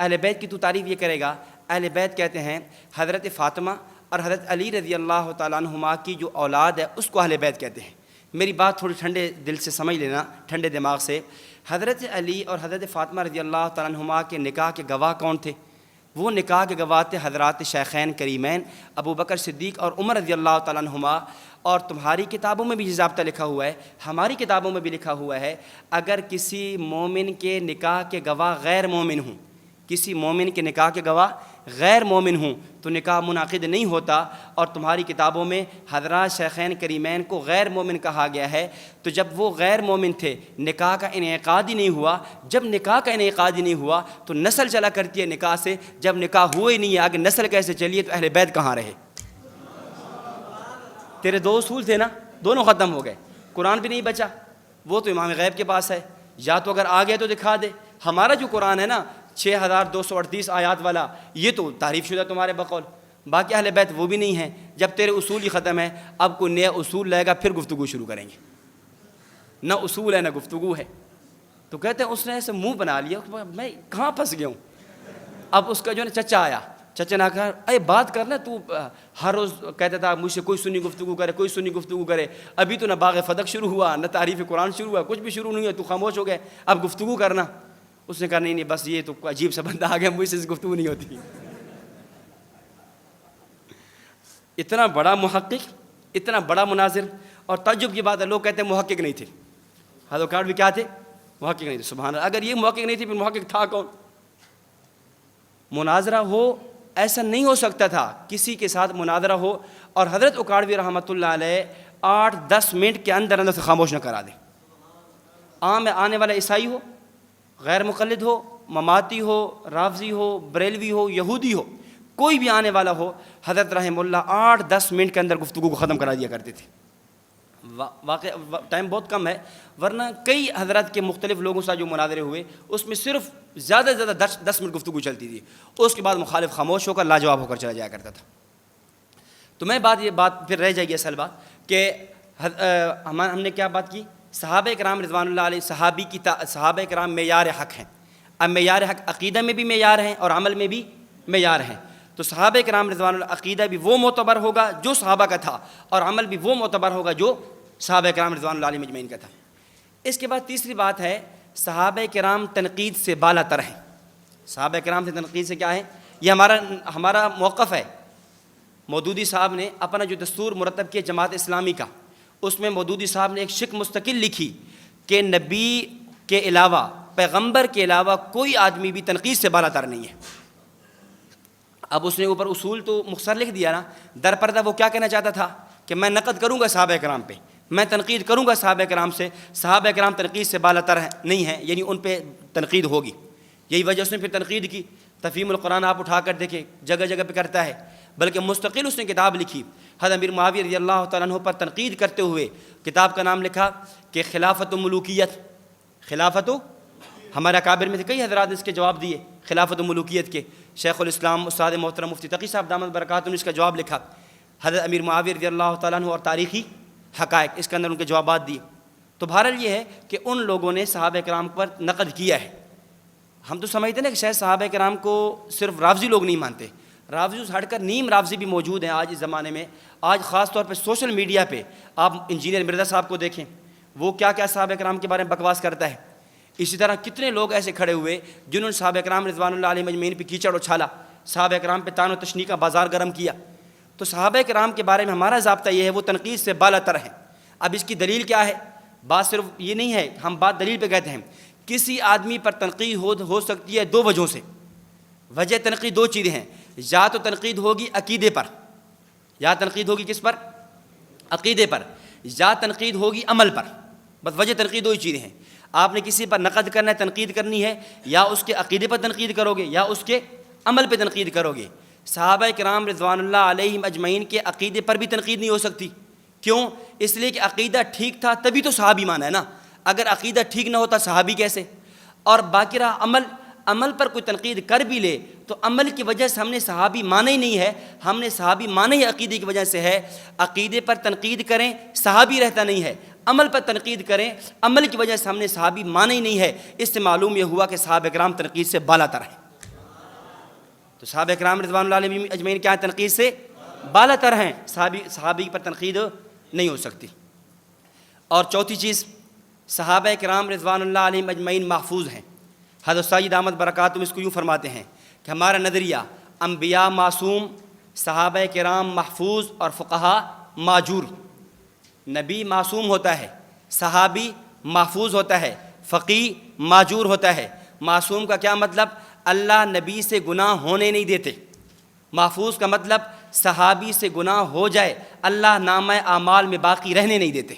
اہل بیت کی تو تعریف یہ کرے گا، اہل بیت کہتے ہیں حضرت فاطمہ اور حضرت علی رضی اللہ تعالیٰ عنہما کی جو اولاد ہے اس کو اہل بیت کہتے ہیں۔ میری بات تھوڑی ٹھنڈے دل سے سمجھ لینا، ٹھنڈے دماغ سے۔ حضرت علی اور حضرت فاطمہ رضی اللہ تعالیٰ عنہما کے نکاح کے گواہ کون تھے؟ وہ نکاح کے گواہ تھے حضرات شیخین کریمین ابو بکر صدیق اور عمر رضی اللہ تعالیٰ عنہما۔ اور تمہاری کتابوں میں بھی یہ ضابطہ لکھا ہوا ہے، ہماری کتابوں میں بھی لکھا ہوا ہے، اگر کسی مومن کے نکاح کے گواہ غیر مومن ہوں، کسی مومن کے نکاح کے گواہ غیر مومن ہوں تو نکاح منعقد نہیں ہوتا۔ اور تمہاری کتابوں میں حضرات شیخین کریمین کو غیر مومن کہا گیا ہے۔ تو جب وہ غیر مومن تھے، نکاح کا انعقاد ہی نہیں ہوا، جب نکاح کا انعقاد ہی نہیں ہوا تو نسل چلا کرتی ہے نکاح سے، جب نکاح ہوا ہی نہیں ہے آگے نسل کیسے چلیے؟ تو اہل بیت کہاں رہے؟ تیرے 2 اصول تھے نا، دونوں ختم ہو گئے۔ قرآن بھی نہیں بچا، وہ تو امام غیب کے پاس ہے، یا تو اگر آ گیا تو دکھا دے۔ ہمارا جو قرآن ہے نا 6238 آیات والا، یہ تو تعریف شدہ تمہارے بقول۔ باقی اہل بیت وہ بھی نہیں ہیں۔ جب تیرے اصول ہی ختم ہے، اب کوئی نیا اصول لائے گا پھر گفتگو شروع کریں گے۔ نہ اصول ہے نہ گفتگو ہے۔ تو کہتے ہیں اس نے ایسے منہ بنا لیا، میں کہاں پھنس گیا ہوں۔ اب اس کا جو ہے نا چچا آیا، چچا نے کہا اے بات کر نا، تو ہر روز کہتا تھا مجھ سے کوئی سنی گفتگو کرے، کوئی سنی گفتگو کرے، ابھی تو نہ باغ فدق شروع ہوا نہ تعریف قرآن شروع ہوا، کچھ بھی شروع نہیں ہوا، تو خاموش ہو گئے، اب گفتگو کرنا۔ اس نے کہا نہیں نہیں، بس یہ تو عجیب سا بندہ آ گیا، مجھ سے گفتگو نہیں ہوتی۔ اتنا بڑا محقق، اتنا بڑا مناظر، اور تعجب کی بات ہے لوگ کہتے ہیں محقق نہیں تھے۔ حضرت کارڈ بھی کیا تھے؟ محقق نہیں تھے۔ سبحان اللہ، اگر یہ محقق نہیں تھے پھر محقق تھا کون؟ مناظرہ ہو ایسا نہیں ہو سکتا تھا، کسی کے ساتھ مناظرہ ہو اور حضرت اکاڑوی رحمۃ اللہ علیہ 8-10 منٹ کے اندر اندر سے خاموش نہ کرا دیں۔ عام آنے والا عیسائی ہو، غیر مقلد ہو، مماتی ہو، رافضی ہو، بریلوی ہو، یہودی ہو، کوئی بھی آنے والا ہو، حضرت رحمہ اللہ 8-10 منٹ کے اندر گفتگو کو ختم کرا دیا کرتے تھے۔ واقع ٹائم بہت کم ہے، ورنہ کئی حضرات کے مختلف لوگوں سے جو مناظرے ہوئے اس میں صرف زیادہ سے زیادہ 10 منٹ گفتگو چلتی تھی، اس کے بعد مخالف خاموش ہو کر لاجواب ہو کر چلا جایا کرتا تھا۔ تو میں یہ بات پھر رہ جائے گی اصل بات کہ ہم نے کیا بات کی؟ صحابہ کرام رضوان اللہ علیہ، صحابہ کرام معیار حق ہیں۔ اب معیار حق عقیدہ میں بھی معیار ہیں اور عمل میں بھی معیار ہیں۔ تو صحابہ کرام رضوان اللہ عقیدہ بھی وہ معتبر ہوگا جو صحابہ کا تھا، اور عمل بھی وہ معتبر ہوگا جو صحابہ کرام رضوان اللہ علیہ مجمعین کا تھا۔ اس کے بعد تیسری بات ہے، صحابہ کرام تنقید سے بالا تر ہیں۔ صحابہ کرام سے تنقید سے کیا ہے؟ یہ ہمارا موقف ہے۔ مودودی صاحب نے اپنا جو دستور مرتب کیا جماعت اسلامی کا، اس میں مودودی صاحب نے ایک شق مستقل لکھی کہ نبی کے علاوہ، پیغمبر کے علاوہ کوئی آدمی بھی تنقید سے بالا تر نہیں ہے۔ اب اس نے اوپر اصول تو مختصر لکھ دیا نا، در پردہ وہ کیا کہنا چاہتا تھا کہ میں نقد کروں گا صحابہ کرام پہ، میں تنقید کروں گا صحابہ کرام سے، صحابہ کرام تنقید سے بالاتر نہیں ہیں، یعنی ان پہ تنقید ہوگی. یہی وجہ اس نے پھر تنقید کی. تفہیم القرآن آپ اٹھا کر دیکھیں، جگہ جگہ پہ کرتا ہے، بلکہ مستقل اس نے کتاب لکھی حضرت امیر معاویہ رضی اللہ تعالیٰ عنہ پر تنقید کرتے ہوئے. کتاب کا نام لکھا کہ خلافت و ملوکیت. خلافت و، ہمارے اکابر میں سے کئی حضرات نے اس کے جواب دیے خلافت و ملوکیت کے. شیخ الاسلام استاد محترم مفتی تقی صاحب دامت برکاتہ نے اس کا جواب لکھا حضرت امیر معاویہ رضی اللہ تعالیٰ عنہ اور تاریخی حقائق، اس کے اندر ان کے جوابات دیے. تو بہرحال یہ ہے کہ ان لوگوں نے صحابہ کرام پر نقد کیا ہے. ہم تو سمجھتے ہیں کہ شاید صحابہ کرام کو صرف رافضی لوگ نہیں مانتے، رافضی سے ہٹ کر نیم رافضی بھی موجود ہیں آج اس زمانے میں. آج خاص طور پہ سوشل میڈیا پہ آپ انجینئر مرزا صاحب کو دیکھیں، وہ کیا کیا صحابہ کرام کے بارے میں بکواس کرتا ہے. اسی طرح کتنے لوگ ایسے کھڑے ہوئے جنہوں نے صحابہ کرام رضوان اللہ علیہم اجمعین پہ کیچڑ اچھالا، صحابہ کرام پہ تان و تشنیع کا بازار گرم کیا. تو صحابہ کرام کے بارے میں ہمارا ضابطہ یہ ہے وہ تنقید سے بالاتر ہے. اب اس کی دلیل کیا ہے؟ بات صرف یہ نہیں ہے، ہم بات دلیل پہ کہتے ہیں. کسی آدمی پر تنقید ہو سکتی ہے دو وجہوں سے. وجہ تنقید دو چیزیں ہیں، یا تو تنقید ہوگی عقیدے پر، یا تنقید ہوگی کس پر؟ عقیدے پر. یا تنقید ہوگی عمل پر. بس وجہ تنقید دو ہی چیزیں ہیں. آپ نے کسی پر نقد کرنا ہے، تنقید کرنی ہے، یا اس کے عقیدے پر تنقید کرو گے یا اس کے عمل پہ تنقید کرو گے. صحابہ کرام رضوان اللہ علیہم اجمعین کے عقیدے پر بھی تنقید نہیں ہو سکتی. کیوں؟ اس لیے کہ عقیدہ ٹھیک تھا تبھی تو صحابی مانا ہے نا. اگر عقیدہ ٹھیک نہ ہوتا صحابی کیسے؟ اور باقی رہا عمل پر کوئی تنقید کر بھی لے تو عمل کی وجہ سے ہم نے صحابی مانا ہی نہیں ہے، ہم نے صحابی مانا ہی عقیدے کی وجہ سے ہے. عقیدے پر تنقید کریں صحابی رہتا نہیں ہے، عمل پر تنقید کریں عمل کی وجہ سے ہم نے صحابی مانا ہی نہیں ہے. اس سے معلوم یہ ہوا کہ صحابہ کرام تنقید سے بالاتر ہیں. تو صحابہ کرام رضوان اللہ علیہم اجمعین کیا تنقید سے بالاتر ہیں، صحابی پر تنقید نہیں ہو سکتی. اور چوتھی چیز، صحابہ کرام رضوان اللہ علیہم اجمعین محفوظ ہیں. حضرت سید دامت برکاتہم اس کو یوں فرماتے ہیں کہ ہمارا نظریہ انبیاء معصوم، صحابہ کرام محفوظ اور فقہا معجور. نبی معصوم ہوتا ہے، صحابی محفوظ ہوتا ہے، فقیہ معجور ہوتا ہے. معصوم کا کیا مطلب؟ اللہ نبی سے گناہ ہونے نہیں دیتے. محفوظ کا مطلب صحابی سے گناہ ہو جائے اللہ نامہ اعمال میں باقی رہنے نہیں دیتے.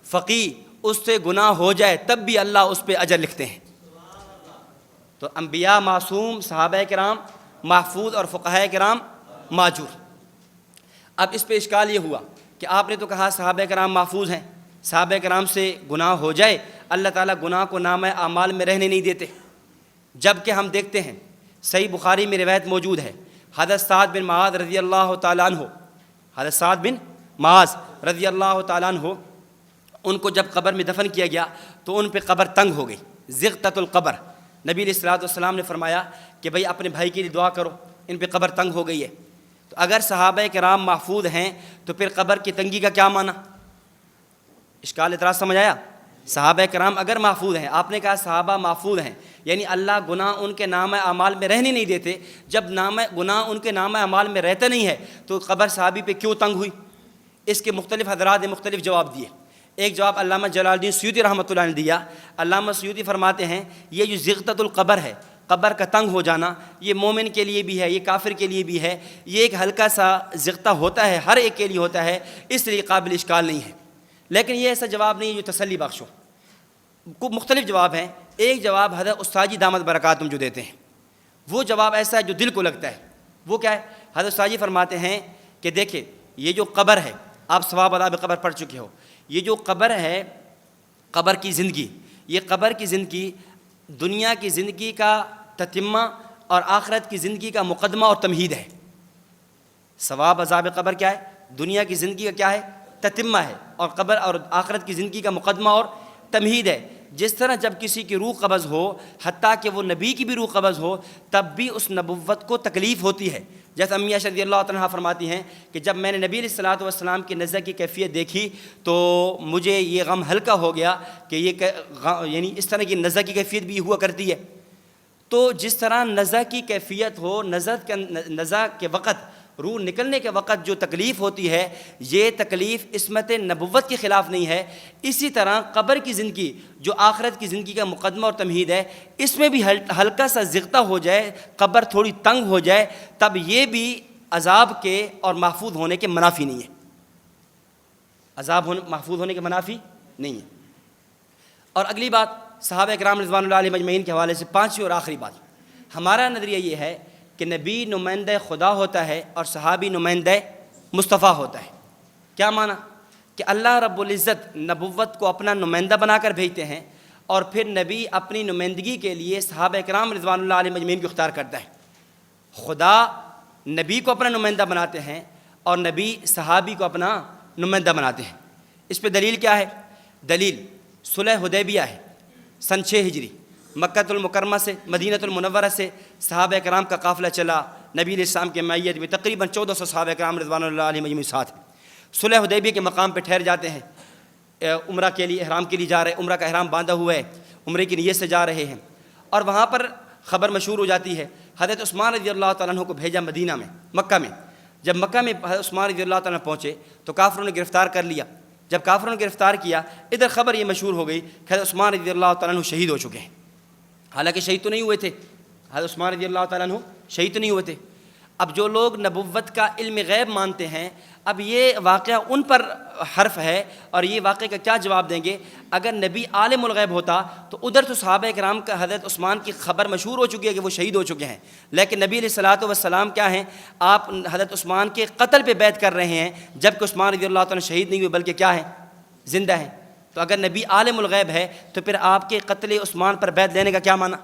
فقیہ اس سے گناہ ہو جائے تب بھی اللہ اس پہ اجر لکھتے ہیں. تو انبیاء معصوم، صحابہ کرام محفوظ اور فقہاء کرام معجور. اب اس پہ اشکال یہ ہوا کہ آپ نے تو کہا صحابہ کرام محفوظ ہیں، صحابہ کرام سے گناہ ہو جائے اللہ تعالیٰ گناہ کو نامہ اعمال میں رہنے نہیں دیتے. جبکہ ہم دیکھتے ہیں صحیح بخاری میں روایت موجود ہے، حضرت سعد بن معاذ رضی اللہ تعالیٰ عنہ، حضرت سعد بن معاذ رضی اللہ تعالیٰ عنہ، ان کو جب قبر میں دفن کیا گیا تو ان پہ قبر تنگ ہو گئی، زغطۃ القبر. نبی علیہ الصلوۃ والسلام نے فرمایا کہ بھئی اپنے بھائی کے لیے دعا کرو، ان پہ قبر تنگ ہو گئی ہے. تو اگر صحابہ کرام محفوظ ہیں تو پھر قبر کی تنگی کا کیا معنی؟ اشکال اعتراض سمجھ آیا؟ صحابہ کرام اگر محفوظ ہیں، آپ نے کہا صحابہ محفوظ ہیں، یعنی اللہ گناہ ان کے نامہ اعمال میں رہنے نہیں دیتے. جب گناہ ان کے نامہ اعمال میں رہتا نہیں ہے تو قبر صحابی پہ کیوں تنگ ہوئی؟ اس کے مختلف حضرات نے مختلف جواب دیے. ایک جواب علامہ جلال الدین سیوطی رحمۃ اللہ نے دیا. علامہ سیوطی فرماتے ہیں یہ جو زغطۃ القبر ہے، قبر کا تنگ ہو جانا، یہ مومن کے لیے بھی ہے، یہ کافر کے لیے بھی ہے، یہ ایک ہلکا سا زغطہ ہوتا ہے، ہر ایک کے لیے ہوتا ہے، اس لیے قابل اشکال نہیں ہے. لیکن یہ ایسا جواب نہیں ہے جو تسلی بخش ہو. مختلف جواب ہیں. ایک جواب حضرت استاذی دامت برکاتہم جو دیتے ہیں وہ جواب ایسا ہے جو دل کو لگتا ہے. وہ کیا ہے؟ حضرت استاذی فرماتے ہیں کہ دیکھیں یہ جو قبر ہے، آپ ثواب عذاب قبر پڑھ چکے ہو، یہ جو قبر ہے، قبر کی زندگی، یہ قبر کی زندگی دنیا کی زندگی کا تتمہ اور آخرت کی زندگی کا مقدمہ اور تمہید ہے. ثواب عذاب قبر کیا ہے؟ دنیا کی زندگی کا کیا ہے؟ تتمہ ہے، اور قبر اور آخرت کی زندگی کا مقدمہ اور تمہید ہے. جس طرح جب کسی کی روح قبض ہو، حتیٰ کہ وہ نبی کی بھی روح قبض ہو، تب بھی اس نبوت کو تکلیف ہوتی ہے. جیسے امی عائشہ رضی اللہ عنہا فرماتی ہیں کہ جب میں نے نبی علیہ الصلوۃ والسلام کی نزع کی کیفیت دیکھی تو مجھے یہ غم ہلکا ہو گیا کہ یعنی اس طرح کی نزع کی کیفیت بھی ہوا کرتی ہے. تو جس طرح نزع کی کیفیت ہو، نزع کے وقت روح نکلنے کے وقت جو تکلیف ہوتی ہے یہ تکلیف عصمت نبوت کے خلاف نہیں ہے۔ اسی طرح قبر کی زندگی جو آخرت کی زندگی کا مقدمہ اور تمہید ہے، اس میں بھی ہلکا سا زغطہ ہو جائے، قبر تھوڑی تنگ ہو جائے، تب یہ بھی عذاب کے اور محفوظ ہونے کے منافی نہیں ہے، محفوظ ہونے کے منافی نہیں ہے۔ اور اگلی بات صحابہ کرام رضوان اللہ علیہ مجمعین کے حوالے سے پانچویں اور آخری بات، ہمارا نظریہ یہ ہے کہ نبی نمائندہ خدا ہوتا ہے اور صحابی نمائندہ مصطفیٰ ہوتا ہے۔ کیا معنی؟ کہ اللہ رب العزت نبوت کو اپنا نمائندہ بنا کر بھیجتے ہیں اور پھر نبی اپنی نمائندگی کے لیے صحابہ کرام رضوان اللہ علیہ مجمعین کو اختیار کرتا ہے۔ خدا نبی کو اپنا نمائندہ بناتے ہیں اور نبی صحابی کو اپنا نمائندہ بناتے ہیں۔ اس پہ دلیل کیا ہے؟ دلیل صلح حدیبیہ ہے، سن 6 ہجری، مکہ المکرمہ سے مدینہ المنورہ سے صحابہ کرام کا قافلہ چلا، نبی علیہ السلام کے معیت میں تقریباً 1400 صحابہ کرام رضوان اللہ علیہ مجمعین ساتھ ہیں۔ صلح حدیبیہ کے مقام پہ ٹھہر جاتے ہیں، عمرہ کے لیے احرام کے لیے جا رہے ہیں، عمرہ کا احرام باندھا ہوا ہے، عمرے کی نیت سے جا رہے ہیں، اور وہاں پر خبر مشہور ہو جاتی ہے۔ حضرت عثمان رضی اللہ تعالیٰ عنہ کو بھیجا مدینہ میں، مکہ میں۔ جب مکہ میں حضرت عثمان رضی اللہ تعالیٰ عنہ پہنچے تو کافروں نے گرفتار کر لیا۔ جب کافروں نے گرفتار کیا، ادھر خبر یہ مشہور ہو گئی کہ حضرت عثمان رضی اللہ تعالیٰ عنہ شہید ہو چکے ہیں۔ حالانکہ شہید تو نہیں ہوئے تھے، حضرت عثمان رضی اللہ تعالیٰ عنہ شہید تو نہیں ہوئے تھے۔ اب جو لوگ نبوت کا علم غیب مانتے ہیں، اب یہ واقعہ ان پر حرف ہے، اور یہ واقعے کا کیا جواب دیں گے؟ اگر نبی عالم الغیب ہوتا تو ادھر تو صحابہ کرام کا حضرت عثمان کی خبر مشہور ہو چکی ہے کہ وہ شہید ہو چکے ہیں، لیکن نبی علیہ الصلوۃ والسلام کیا ہیں؟ آپ حضرت عثمان کے قتل پہ بیعت کر رہے ہیں، جبکہ عثمان رضی اللہ تعالیٰ شہید نہیں ہوئے بلکہ کیا ہیں؟ زندہ ہیں۔ تو اگر نبی عالم الغیب ہے تو پھر آپ کے قتل عثمان پر بیعت لینے کا کیا معنی؟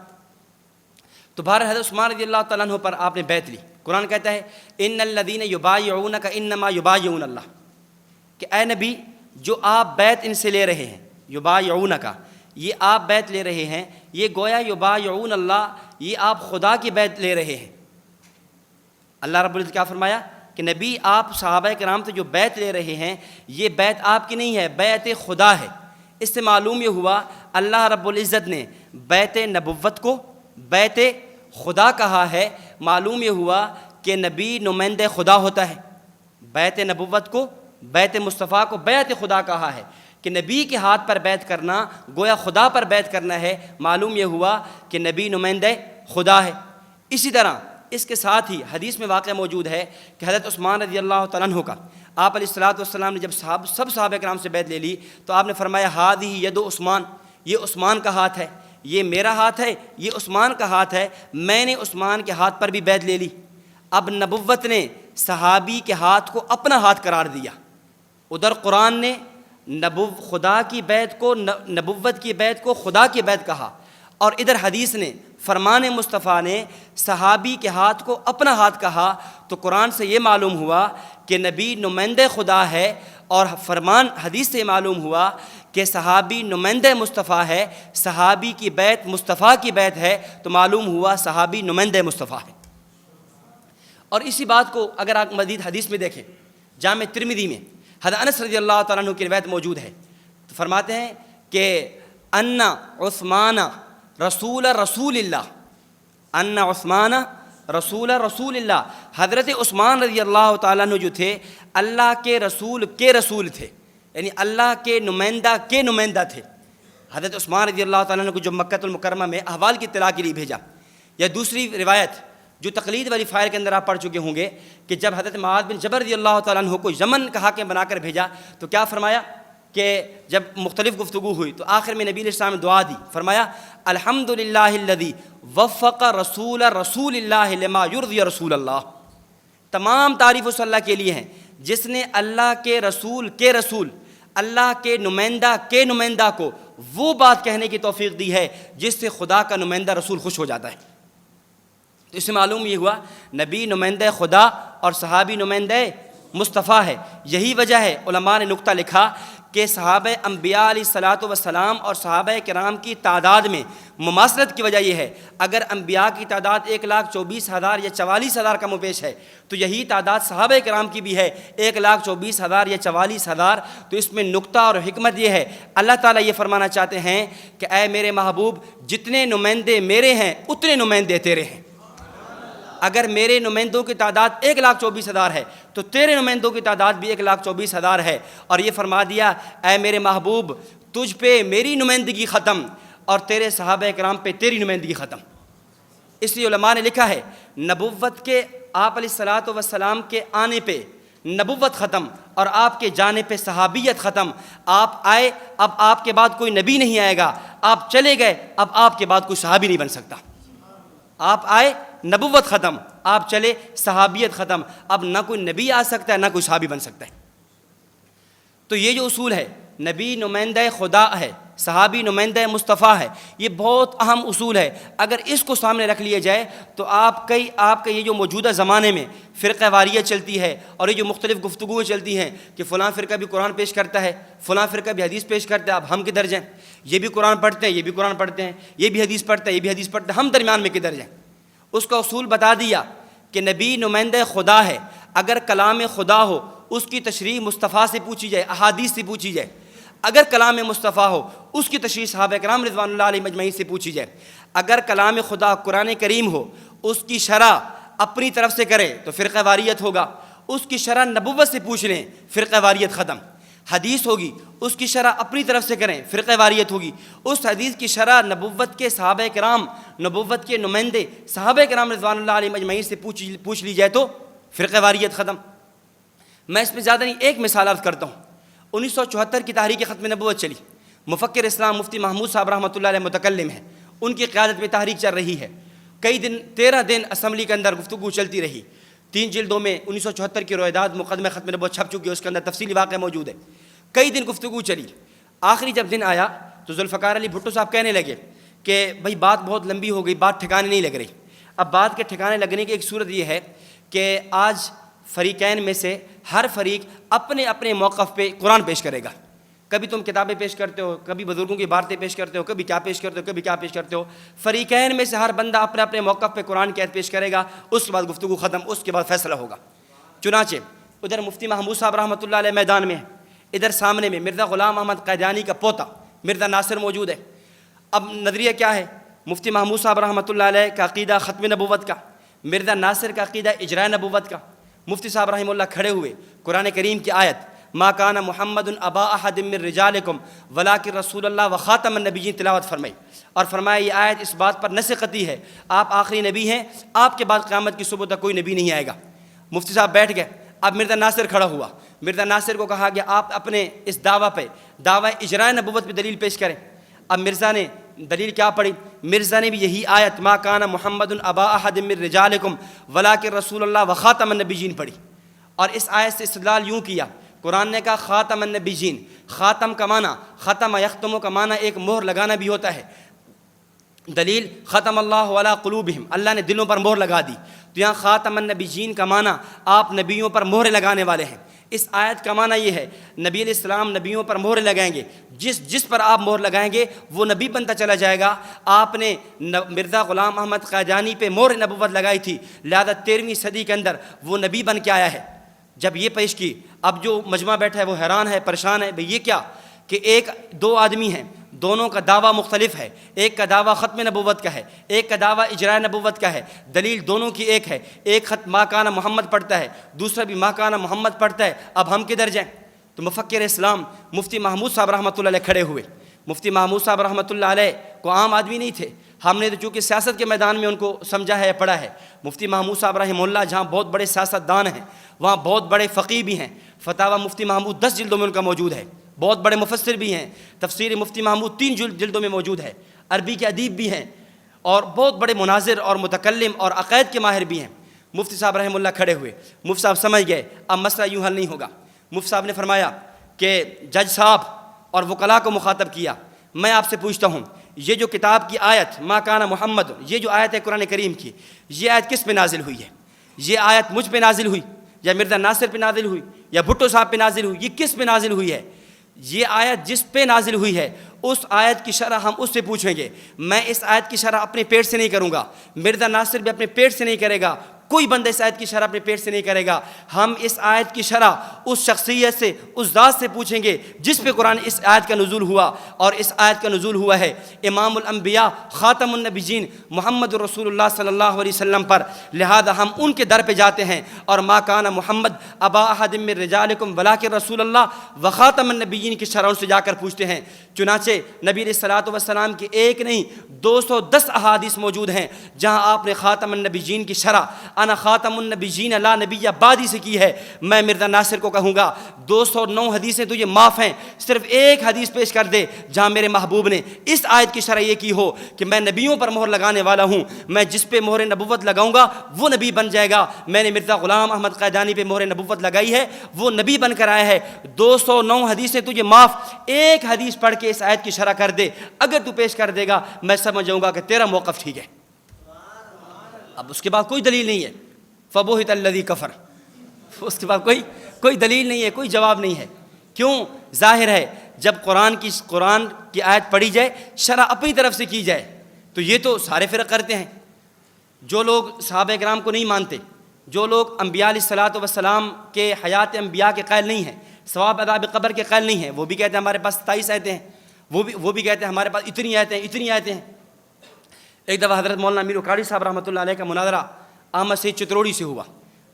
تو بہر حضرت عثمان رضی اللہ تعالیٰ عنہ پر آپ نے بیعت لی۔ قرآن کہتا ہے ان الذین یبایعونک انما یبایعون اللہ، کہ اے نبی جو آپ بیعت ان سے لے رہے ہیں، یبایعونک، یہ آپ بیعت لے رہے ہیں، یہ گویا یبایعون اللہ، یہ آپ خدا کی بیعت لے رہے ہیں۔ اللہ رب العزت کیا فرمایا کہ نبی آپ صحابہ کرام سے جو بیعت لے رہے ہیں یہ بیعت آپ کی نہیں ہے، بیعت خدا ہے۔ اس سے معلوم یہ ہوا اللہ رب العزت نے بیعت نبوت کو بیعت خدا کہا ہے، معلوم یہ ہوا کہ نبی نمائندہ خدا ہوتا ہے۔ بیعت نبوت کو، بیعت مصطفیٰ کو بیعت خدا کہا ہے کہ نبی کے ہاتھ پر بیعت کرنا گویا خدا پر بیعت کرنا ہے، معلوم یہ ہوا کہ نبی نمائندہ خدا ہے۔ اسی طرح اس کے ساتھ ہی حدیث میں واقعہ موجود ہے کہ حضرت عثمان رضی اللہ تعالیٰ عنہ کا آپ علیہ الصلوۃ والسلام نے جب سب صحابہ کرام سے بیعت لے لی تو آپ نے فرمایا ہذہ ید عثمان، یہ عثمان کا ہاتھ ہے، یہ میرا ہاتھ ہے، یہ عثمان کا ہاتھ ہے، میں نے عثمان کے ہاتھ پر بھی بیعت لے لی۔ اب نبوت نے صحابی کے ہاتھ کو اپنا ہاتھ قرار دیا، ادھر قرآن نے خدا کی بیعت کو، نبوت کی بیعت کو خدا کی بیعت کہا، اور ادھر حدیث نے، فرمان مصطفیٰ نے صحابی کے ہاتھ کو اپنا ہاتھ کہا۔ تو قرآن سے یہ معلوم ہوا کہ نبی نمائندہ خدا ہے، اور فرمان حدیث سے معلوم ہوا کہ صحابی نمائندہ مصطفیٰ ہے، صحابی کی بیعت مصطفیٰ کی بیعت ہے، تو معلوم ہوا صحابی نمائندہ مصطفیٰ ہے۔ اور اسی بات کو اگر آپ مزید حدیث میں دیکھیں، جامع ترمذی میں حضرت انس رضی اللہ تعالیٰ عنہ کی روایت موجود ہے، تو فرماتے ہیں کہ ان عثمان رسول اللہ، ان عثمان رسول اللہ، حضرت عثمان رضی اللہ تعالیٰ عنہ جو تھے اللہ کے رسول تھے، یعنی اللہ کے نمائندہ تھے۔ حضرت عثمان رضی اللہ تعالیٰ عنہ کو جو مکہ المکرمہ میں احوال کی اطلاع کے لیے بھیجا، یا دوسری روایت جو تقلید والی فائر کے اندر آپ پڑھ چکے ہوں گے کہ جب حضرت معاذ بن جبل رضی اللہ تعالیٰ عنہ کو یمن کا حاکم بنا کر بھیجا تو کیا فرمایا کہ جب مختلف گفتگو ہوئی تو آخر میں نبی علیہ السلام نے دعا دی، فرمایا الحمدللہ الذی وفق رسول اللہ لما یرضی رسول اللہ، تمام تعریف اس اللہ کے لیے ہیں جس نے اللہ کے رسول اللہ کے نمائندہ کو وہ بات کہنے کی توفیق دی ہے جس سے خدا کا نمائندہ رسول خوش ہو جاتا ہے۔ تو اس سے معلوم یہ ہوا نبی نمائندہ خدا اور صحابی نمائندہ مصطفیٰ ہے۔ یہی وجہ ہے علماء نے نقطہ لکھا کہ صحابہ انبیاء علیہ الصلوۃ والسلام اور صحابہ کرام کی تعداد میں مماثلت کی وجہ یہ ہے، اگر انبیاء کی تعداد 1,24,000 یا 44,000 کم و بیش ہے تو یہی تعداد صحابہ کرام کی بھی ہے 1,24,000 یا 44,000۔ تو اس میں نقطہ اور حکمت یہ ہے، اللہ تعالیٰ یہ فرمانا چاہتے ہیں کہ اے میرے محبوب جتنے نمائندے میرے ہیں اتنے نمائندے تیرے ہیں۔ اگر میرے نمائندوں کی تعداد 1,24,000 ہے تو تیرے نمائندوں کی تعداد بھی 1,24,000 ہے۔ اور یہ فرما دیا اے میرے محبوب تجھ پہ میری نمائندگی ختم اور تیرے صحابہ کرام پہ تیری نمائندگی ختم۔ اس لیے علماء نے لکھا ہے نبوت کے آپ علیہ الصلاۃ والسلام کے آنے پہ نبوت ختم اور آپ کے جانے پہ صحابیت ختم۔ آپ آئے، اب آپ کے بعد کوئی نبی نہیں آئے گا، آپ چلے گئے، اب آپ کے بعد کوئی صحابی نہیں بن سکتا۔ آپ آئے، نبوت ختم، آپ چلے، صحابیت ختم، اب نہ کوئی نبی آ سکتا ہے نہ کوئی صحابی بن سکتا ہے۔ تو یہ جو اصول ہے، نبی نمائندہ خدا ہے، صحابی نمائندہ مصطفیٰ ہے، یہ بہت اہم اصول ہے۔ اگر اس کو سامنے رکھ لیا جائے تو آپ کا یہ جو موجودہ زمانے میں فرقہ واریت چلتی ہے اور یہ جو مختلف گفتگویں چلتی ہیں کہ فلاں فرقہ بھی قرآن پیش کرتا ہے، فلاں فرقہ بھی حدیث پیش کرتا ہے، اب ہم کدھر جائیں؟ یہ بھی قرآن پڑھتے ہیں، یہ بھی قرآن پڑھتے ہیں، یہ بھی حدیث پڑھتا ہے، یہ بھی حدیث پڑھتا ہے، ہم درمیان میں کدھر جائیں؟ اس کا اصول بتا دیا کہ نبی نمائندہ خدا ہے، اگر کلام خدا ہو اس کی تشریح مصطفیٰ سے پوچھی جائے، احادیث سے پوچھی جائے، اگر کلام مصطفیٰ ہو اس کی تشریح صحابہ کرام رضوان اللہ علیہ مجمعین سے پوچھی جائے، اگر کلام خدا قرآن کریم ہو اس کی شرح اپنی طرف سے کرے تو فرقہ واریت ہوگا، اس کی شرح نبوت سے پوچھ لیں فرقہ واریت ختم۔ حدیث ہوگی اس کی شرح اپنی طرف سے کریں فرقہ واریت ہوگی، اس حدیث کی شرح نبوت کے صحابہ کرام، نبوت کے نمائندے صحابہ کرام رضوان اللہ علیہ مجمعین سے پوچھ لی جائے تو فرقہ واریت ختم۔ میں اس میں زیادہ نہیں، ایک مثال عرض کرتا ہوں۔ 1974 کی تحریک ختم نبوت چلی، مفکر اسلام مفتی محمود صاحب رحمۃ اللہ علیہ متکلم ہیں، ان کی قیادت میں تحریک چل رہی ہے۔ کئی دن 13 دن اسمبلی کے اندر گفتگو چلتی رہی، 3 جلدوں میں 1974 کی روایات مقدمہ ختم نبوت چھپ چکی ہے، اس کے اندر تفصیلی واقعہ موجود ہے۔ کئی دن گفتگو چلی، آخری جب دن آیا تو ذوالفقار علی بھٹو صاحب کہنے لگے کہ بھائی بات بہت لمبی ہو گئی، بات ٹھکانے نہیں لگ رہی۔ اب بات کے ٹھکانے لگنے کی ایک صورت یہ ہے کہ آج فریقین میں سے ہر فریق اپنے اپنے موقف پہ قرآن پیش کرے گا۔ کبھی تم کتابیں پیش کرتے ہو، کبھی بزرگوں کی باتیں پیش کرتے ہو، کبھی کیا پیش کرتے ہو، کبھی کیا پیش کرتے ہو۔ فریقین میں سے ہر بندہ اپنے اپنے موقف پہ قرآن کی آیت پیش کرے گا، اس کے بعد گفتگو ختم، اس کے بعد فیصلہ ہوگا۔ چنانچہ ادھر مفتی محمود صاحب رحمۃ اللہ علیہ میدان میں ہے، ادھر سامنے میں مرزا غلام احمد قادیانی کا پوتا مرزا ناصر موجود ہے۔ اب نظریہ کیا ہے؟ مفتی محمود صاحب رحمۃ اللہ علیہ کا عقیدہ ختم نبوت کا، مرزا ناصر کا عقیدہ اجراء نبوت کا۔ مفتی صاحب رحمہ اللہ کھڑے ہوئے قرآن کریم کی آیت ما کان محمد ابا احد من رجالکم ولکن رسول اللہ وخاتم النبیین تلاوت فرمائی اور فرمایا یہ آیت اس بات پر نص قطعی ہے، آپ آخری نبی ہیں، آپ کے بعد قیامت کی صبح تک کوئی نبی نہیں آئے گا۔ مفتی صاحب بیٹھ گئے، اب مرزا ناصر کھڑا ہوا، مرزا ناصر کو کہا گیا آپ اپنے اس دعویٰ پہ، دعویٰ اجراء نبوت پہ دلیل پیش کریں۔ اب مرزا نے دلیل کیا پڑھی؟ مرزا نے بھی یہی آیت ما کان محمد ابا احد من رجالکم ولکن رسول اللہ وخاتم النبیین پڑھی، اور اس آیت سے استدلال یوں کیا، قرآن نے کہا خاتم النبیین، خاتم کا معنی، ختم یختم کا معنی ایک مہر لگانا بھی ہوتا ہے۔ دلیل ختم اللہ علی قلوبہم، اللہ نے دلوں پر مہر لگا دی، تو یہاں خاتم النبیین کا معنی آپ نبیوں پر مہر لگانے والے ہیں۔ اس آیت کا معنی یہ ہے نبی علیہ السلام نبیوں پر مہر لگائیں گے، جس پر آپ مہر لگائیں گے وہ نبی بنتا چلا جائے گا۔ آپ نے مرزا غلام احمد قادیانی پہ مہر نبوت لگائی تھی، لہذا 13ویں صدی کے اندر وہ نبی بن کے آیا ہے۔ جب یہ پیش کی، اب جو مجمع بیٹھا ہے وہ حیران ہے، پریشان ہے، بھئی یہ کیا کہ دو آدمی ہیں، دونوں کا دعویٰ مختلف ہے، ایک کا دعویٰ ختم نبوت کا ہے، ایک کا دعویٰ اجراء نبوت کا ہے، دلیل دونوں کی ایک ہے، ایک خط ما کان محمد پڑھتا ہے، دوسرا بھی ما کان محمد پڑھتا ہے، اب ہم کدھر جائیں؟ تو مفکر اسلام مفتی محمود صاحب رحمۃ اللہ علیہ کھڑے ہوئے۔ مفتی محمود صاحب رحمۃ اللہ علیہ کو عام آدمی نہیں تھے، ہم نے تو چونکہ سیاست کے میدان میں ان کو سمجھا ہے، پڑھا ہے۔ مفتی محمود صاحب رحمہ اللہ جہاں بہت بڑے سیاست دان ہیں وہاں بہت بڑے فقیہ بھی ہیں، فتاویٰ مفتی محمود 10 جلدوں میں ان کا موجود ہے، بہت بڑے مفسر بھی ہیں، تفسیر مفتی محمود 3 جلدوں میں موجود ہے، عربی کے ادیب بھی ہیں اور بہت بڑے مناظر اور متکلم اور عقائد کے ماہر بھی ہیں۔ مفتی صاحب رحمہ اللہ کھڑے ہوئے، مفتی صاحب سمجھ گئے اب مسئلہ یوں حل نہیں ہوگا۔ مفتی صاحب نے فرمایا کہ جج صاحب اور وکلاء کو مخاطب کیا، میں آپ سے پوچھتا ہوں یہ جو کتاب کی آیت ما کان محمد، یہ جو آیت ہے قرآن کریم کی، یہ آیت کس پہ نازل ہوئی ہے؟ یہ آیت مجھ پہ نازل ہوئی یا مرزا ناصر پہ نازل ہوئی یا بھٹو صاحب پہ نازل ہوئی؟ یہ کس پہ نازل ہوئی ہے؟ یہ آیت جس پہ نازل ہوئی ہے اس آیت کی شرح ہم اس سے پوچھیں گے۔ میں اس آیت کی شرح اپنے پیٹ سے نہیں کروں گا، مرزا ناصر بھی اپنے پیٹ سے نہیں کرے گا، کوئی بندہ اس آیت کی شرح اپنے پیٹ سے نہیں کرے گا. ہم اس آیت کی شرح اس شخصیت سے، اس ذات سے پوچھیں گے جس پہ قرآن اس آیت کا نزول ہوا، اور اس آیت کا نزول ہوا ہے امام الانبیاء خاتم النبیین محمد رسول اللہ صلی اللہ علیہ وسلم پر. لہذا ہم ان کے در پہ جاتے ہیں، اور ما کان محمد ابا احد من رجالکم ولکن رسول اللہ وخاتم النبیین کی شرح ان سے جا کر پوچھتے ہیں. چنانچہ نبی علیہ الصلوۃ والسلام کی ایک نہیں 210 احادیث موجود ہیں جہاں آپ نے خاتم النبیین کی شرح انا خاتم النبیین لا نبی بعدی سے کی ہے. میں مرزا ناصر کو کہوں گا 209 حدیثیں تجھے معاف ہیں، صرف ایک حدیث پیش کر دے جہاں میرے محبوب نے اس آیت کی شرح یہ کی ہو کہ میں نبیوں پر مہر لگانے والا ہوں، میں جس پہ مہر نبوت لگاؤں گا وہ نبی بن جائے گا. میں نے مرزا غلام احمد قادیانی پہ مہر نبوت لگائی ہے، وہ نبی بن کر آیا ہے. 209 حدیثیں تجھے معاف، ایک حدیث پڑھ کے اس آیت کی شرح کر دے. اگر تو پیش کر دے گا میں سمجھ جاؤں گا کہ تیرا موقف ٹھیک ہے. اب اس کے بعد کوئی دلیل نہیں ہے. فبہت الذی کفر، اس کے بعد کوئی دلیل نہیں ہے، کوئی جواب نہیں ہے. کیوں؟ ظاہر ہے جب قرآن کی آیت پڑھی جائے، شرح اپنی طرف سے کی جائے، تو یہ تو سارے فرق کرتے ہیں. جو لوگ صحابہ کرام کو نہیں مانتے، جو لوگ انبیاء علیہ الصلوۃ والسلام کے حیات انبیاء کے قائل نہیں ہیں، ثواب عذاب قبر کے قائل نہیں ہیں، وہ بھی کہتے ہیں ہمارے پاس 27 آیتیں ہیں، وہ بھی کہتے ہیں ہمارے پاس اتنی آیتیں ہیں. ایک دفعہ حضرت مولانا امیر اکاڑی صاحب رحمۃ اللہ علیہ کا مناظرہ احمد سید چتروڑی سے ہوا،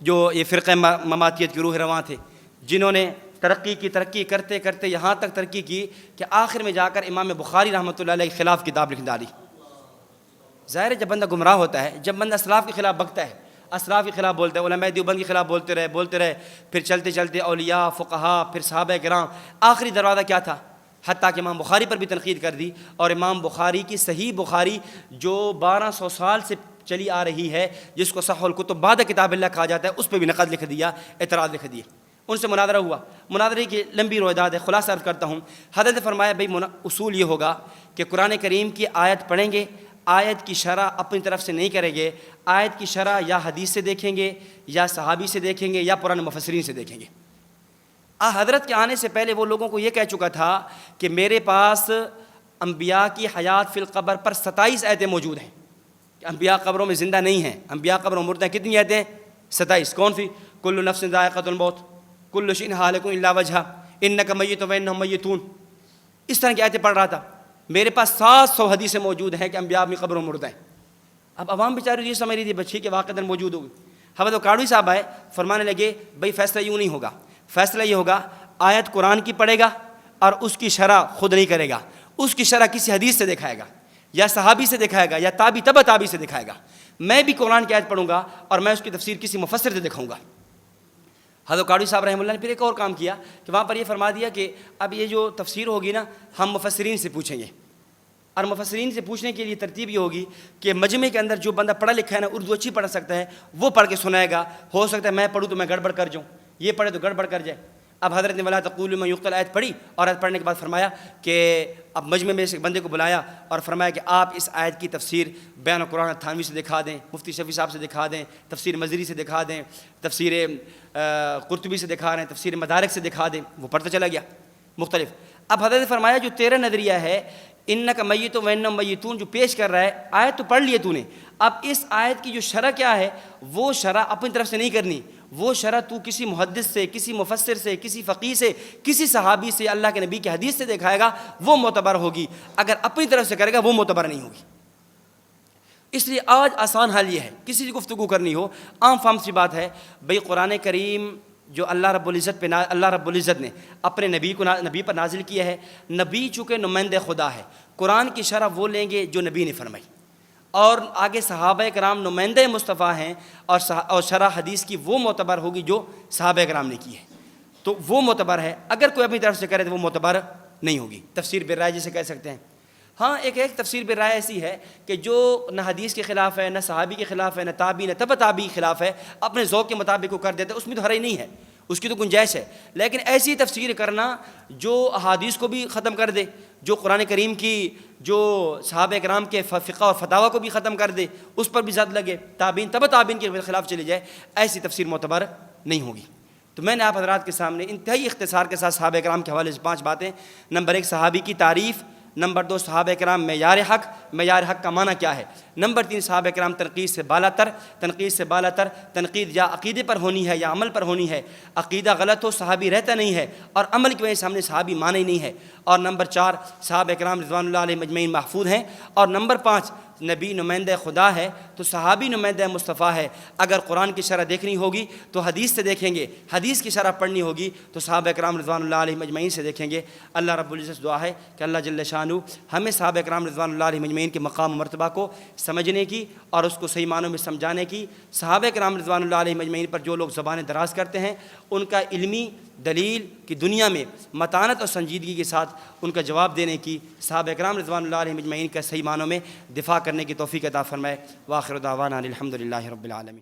جو یہ فرقہ مماتیت کی روح رواں تھے، جنہوں نے ترقی کرتے کرتے یہاں تک ترقی کی کہ آخر میں جا کر امام بخاری رحمۃ اللہ علیہ کے خلاف کتاب لکھ ڈالی. ظاہر ہے جب بندہ گمراہ ہوتا ہے، جب بندہ اسلاف کے خلاف بکتا ہے، اسلاف کے خلاف بولتا ہے، علماء دیوبند کے خلاف بولتے رہے، پھر چلتے چلتے اولیاء، فقہاء، پھر صحابہ کرام، آخری دروازہ کیا تھا؟ حتیٰ کہ امام بخاری پر بھی تنقید کر دی. اور امام بخاری کی صحیح بخاری جو 1200 سال سے چلی آ رہی ہے، جس کو صحیح الکتب بعد کتاب اللہ کہا جاتا ہے، اس پہ بھی نقد لکھ دیا، اعتراض لکھ دیے. ان سے مناظرہ ہوا. مناظرے کی لمبی روایت ہے، خلاصہ عرض کرتا ہوں. حضرت نے فرمایا بھائی اصول یہ ہوگا کہ قرآن کریم کی آیت پڑھیں گے، آیت کی شرح اپنی طرف سے نہیں کریں گے، آیت کی شرح یا حدیث سے دیکھیں گے، یا صحابی سے دیکھیں گے، یا پرانے مفسرین سے دیکھیں گے. حضرت کے آنے سے پہلے وہ لوگوں کو یہ کہہ چکا تھا کہ میرے پاس انبیاء کی حیات فی القبر پر 27 آیتیں موجود ہیں. انبیاء قبروں میں زندہ نہیں ہیں، انبیاء قبروں میں مردہ ہیں. کتنی آیتیں؟ 27. کون سی؟ کل نفس ذائقۃ الموت، کل شیء ہالک الا وجہہ، انک میت و انہم میتون. اس طرح کی آیتیں پڑھ رہا تھا. میرے پاس 700 حدیثیں موجود ہیں کہ انبیاء اپنی قبروں میں مردہ ہیں. اب عوام بیچارے یہ سمجھ رہی تھی بچی کے واقعتاً موجود ہوگی. حضرت کاڑوی صاحب آئے، فرمانے لگے بھائی فیصلہ یوں نہیں ہوگا، فیصلہ یہ ہوگا آیت قرآن کی پڑھے گا اور اس کی شرح خود نہیں کرے گا، اس کی شرح کسی حدیث سے دکھائے گا، یا صحابی سے دکھائے گا، یا تابع تابعی سے دکھائے گا. میں بھی قرآن کی آیت پڑھوں گا اور میں اس کی تفسیر کسی مفسر سے دکھاؤں گا. حضرت کاڑوی صاحب رحمہ اللہ نے پھر ایک اور کام کیا کہ وہاں پر یہ فرما دیا کہ اب یہ جو تفسیر ہوگی نا، ہم مفسرین سے پوچھیں گے. اور مفسرین سے پوچھنے کے لیے ترتیب یہ ہوگی کہ مجمع کے اندر جو بندہ پڑھا لکھا ہے نا، اردو اچھی پڑھ سکتا ہے، وہ پڑھ کے سنائے گا. ہو سکتا ہے میں پڑھوں تو میں گڑبڑ کر جاؤں، یہ پڑھے تو گڑبڑ کر جائے. اب حضرت نے ولا تقولوا لمن یقتل آیت پڑھی، اور آیت پڑھنے کے بعد فرمایا کہ اب مجمع میں سے ایک بندے کو بلایا اور فرمایا کہ آپ اس آیت کی تفسیر بیان القرآن تھانوی سے دکھا دیں، مفتی شفیع صاحب سے دکھا دیں، تفسیر مزری سے دکھا دیں، تفسیر قرطبی سے دکھا رہے ہیں، تفسیر مدارک سے دکھا دیں. وہ پڑھتا چلا گیا مختلف. اب حضرت نے فرمایا جو تیرا نظریہ ہے انک میت و انہم میتون جو پیش کر رہا ہے، آیت تو پڑھ لیے تو نے، اب اس آیت کی جو شرح کیا ہے وہ شرح اپنی طرف سے نہیں کرنی، وہ شرح تو کسی محدث سے، کسی مفسر سے، کسی فقیہ سے، کسی صحابی سے، اللہ کے نبی کی حدیث سے دکھائے گا، وہ معتبر ہوگی. اگر اپنی طرف سے کرے گا وہ معتبر نہیں ہوگی. اس لیے آج آسان حل یہ ہے، کسی سے گفتگو کرنی ہو، عام فام سی بات ہے بھئی قرآن کریم جو اللہ رب العزت نے اپنے نبی پر نازل کیا ہے، نبی چونکہ نمائندہ خدا ہے، قرآن کی شرح وہ لیں گے جو نبی نے فرمائی، اور آگے صحابہ کرام نمائندہ مصطفیٰ ہیں، اور شرح حدیث کی وہ معتبر ہوگی جو صحابہ کرام نے کی ہے، تو وہ معتبر ہے. اگر کوئی اپنی طرف سے کرے تو وہ معتبر نہیں ہوگی. تفسیر بالرائے جسے کہہ سکتے ہیں. ہاں ایک تفسیر بالرائے ایسی ہے کہ جو نہ حدیث کے خلاف ہے، نہ صحابی کے خلاف ہے، نہ تابعی نہ تبع تابعی کے خلاف ہے، اپنے ذوق کے مطابق وہ کر دیتے، اس میں تو حرج نہیں ہے، اس کی تو گنجائش ہے. لیکن ایسی تفسیر کرنا جو احادیث کو بھی ختم کر دے، جو قرآن کریم کی جو صحابہ کرام کے فقہ اور فتاویٰ کو بھی ختم کر دے، اس پر بھی زد لگے، تابعین تبع تابعین کے خلاف چلے جائے، ایسی تفسیر معتبر نہیں ہوگی. تو میں نے آپ حضرات کے سامنے انتہائی اختصار کے ساتھ صحابہ کرام کے حوالے سے 5 باتیں. نمبر 1 صحابی کی تعریف، نمبر 2 صحابہ کرام معیار حق کا معنی کیا ہے؟ نمبر 3 صحابہ کرام تنقید سے بالا تر، تنقید یا عقیدے پر ہونی ہے یا عمل پر ہونی ہے، عقیدہ غلط ہو صحابی رہتا نہیں ہے، اور عمل کی وجہ سے ہم نے صحابی مانا ہی نہیں ہے۔ اور نمبر 4 صحابہ کرام رضوان اللہ علیہ مجمعین محفوظ ہیں۔ اور نمبر 5 نبی نمائندہ خدا ہے تو صحابی نمائندہ مصطفیٰ ہے۔ اگر قرآن کی شرح دیکھنی ہوگی تو حدیث سے دیکھیں گے، حدیث کی شرح پڑھنی ہوگی تو صحابہ کرام رضوان اللہ علیہ مجمعین سے دیکھیں گے۔ اللہ رب العزت دعا ہے کہ اللہ جل شانہ ہمیں صحابہ کرام رضوان اللہ علیہ مجمعین کے مقام و مرتبہ کو سمجھنے کی اور اس کو صحیح معنوں میں سمجھانے کی، صحابہ کرام رضوان اللہ علیہ مجمعین پر جو لوگ زبانیں دراز کرتے ہیں ان کا علمی دلیل کی دنیا میں متانت اور سنجیدگی کے ساتھ ان کا جواب دینے کی، صحابہ کرام رضوان اللہ علیہ مجمعین کا صحیح معنوں میں دفاع کرنے کی توفیق عطا فرمائے۔ وآخر دعوانا الحمد للہ رب العالمین۔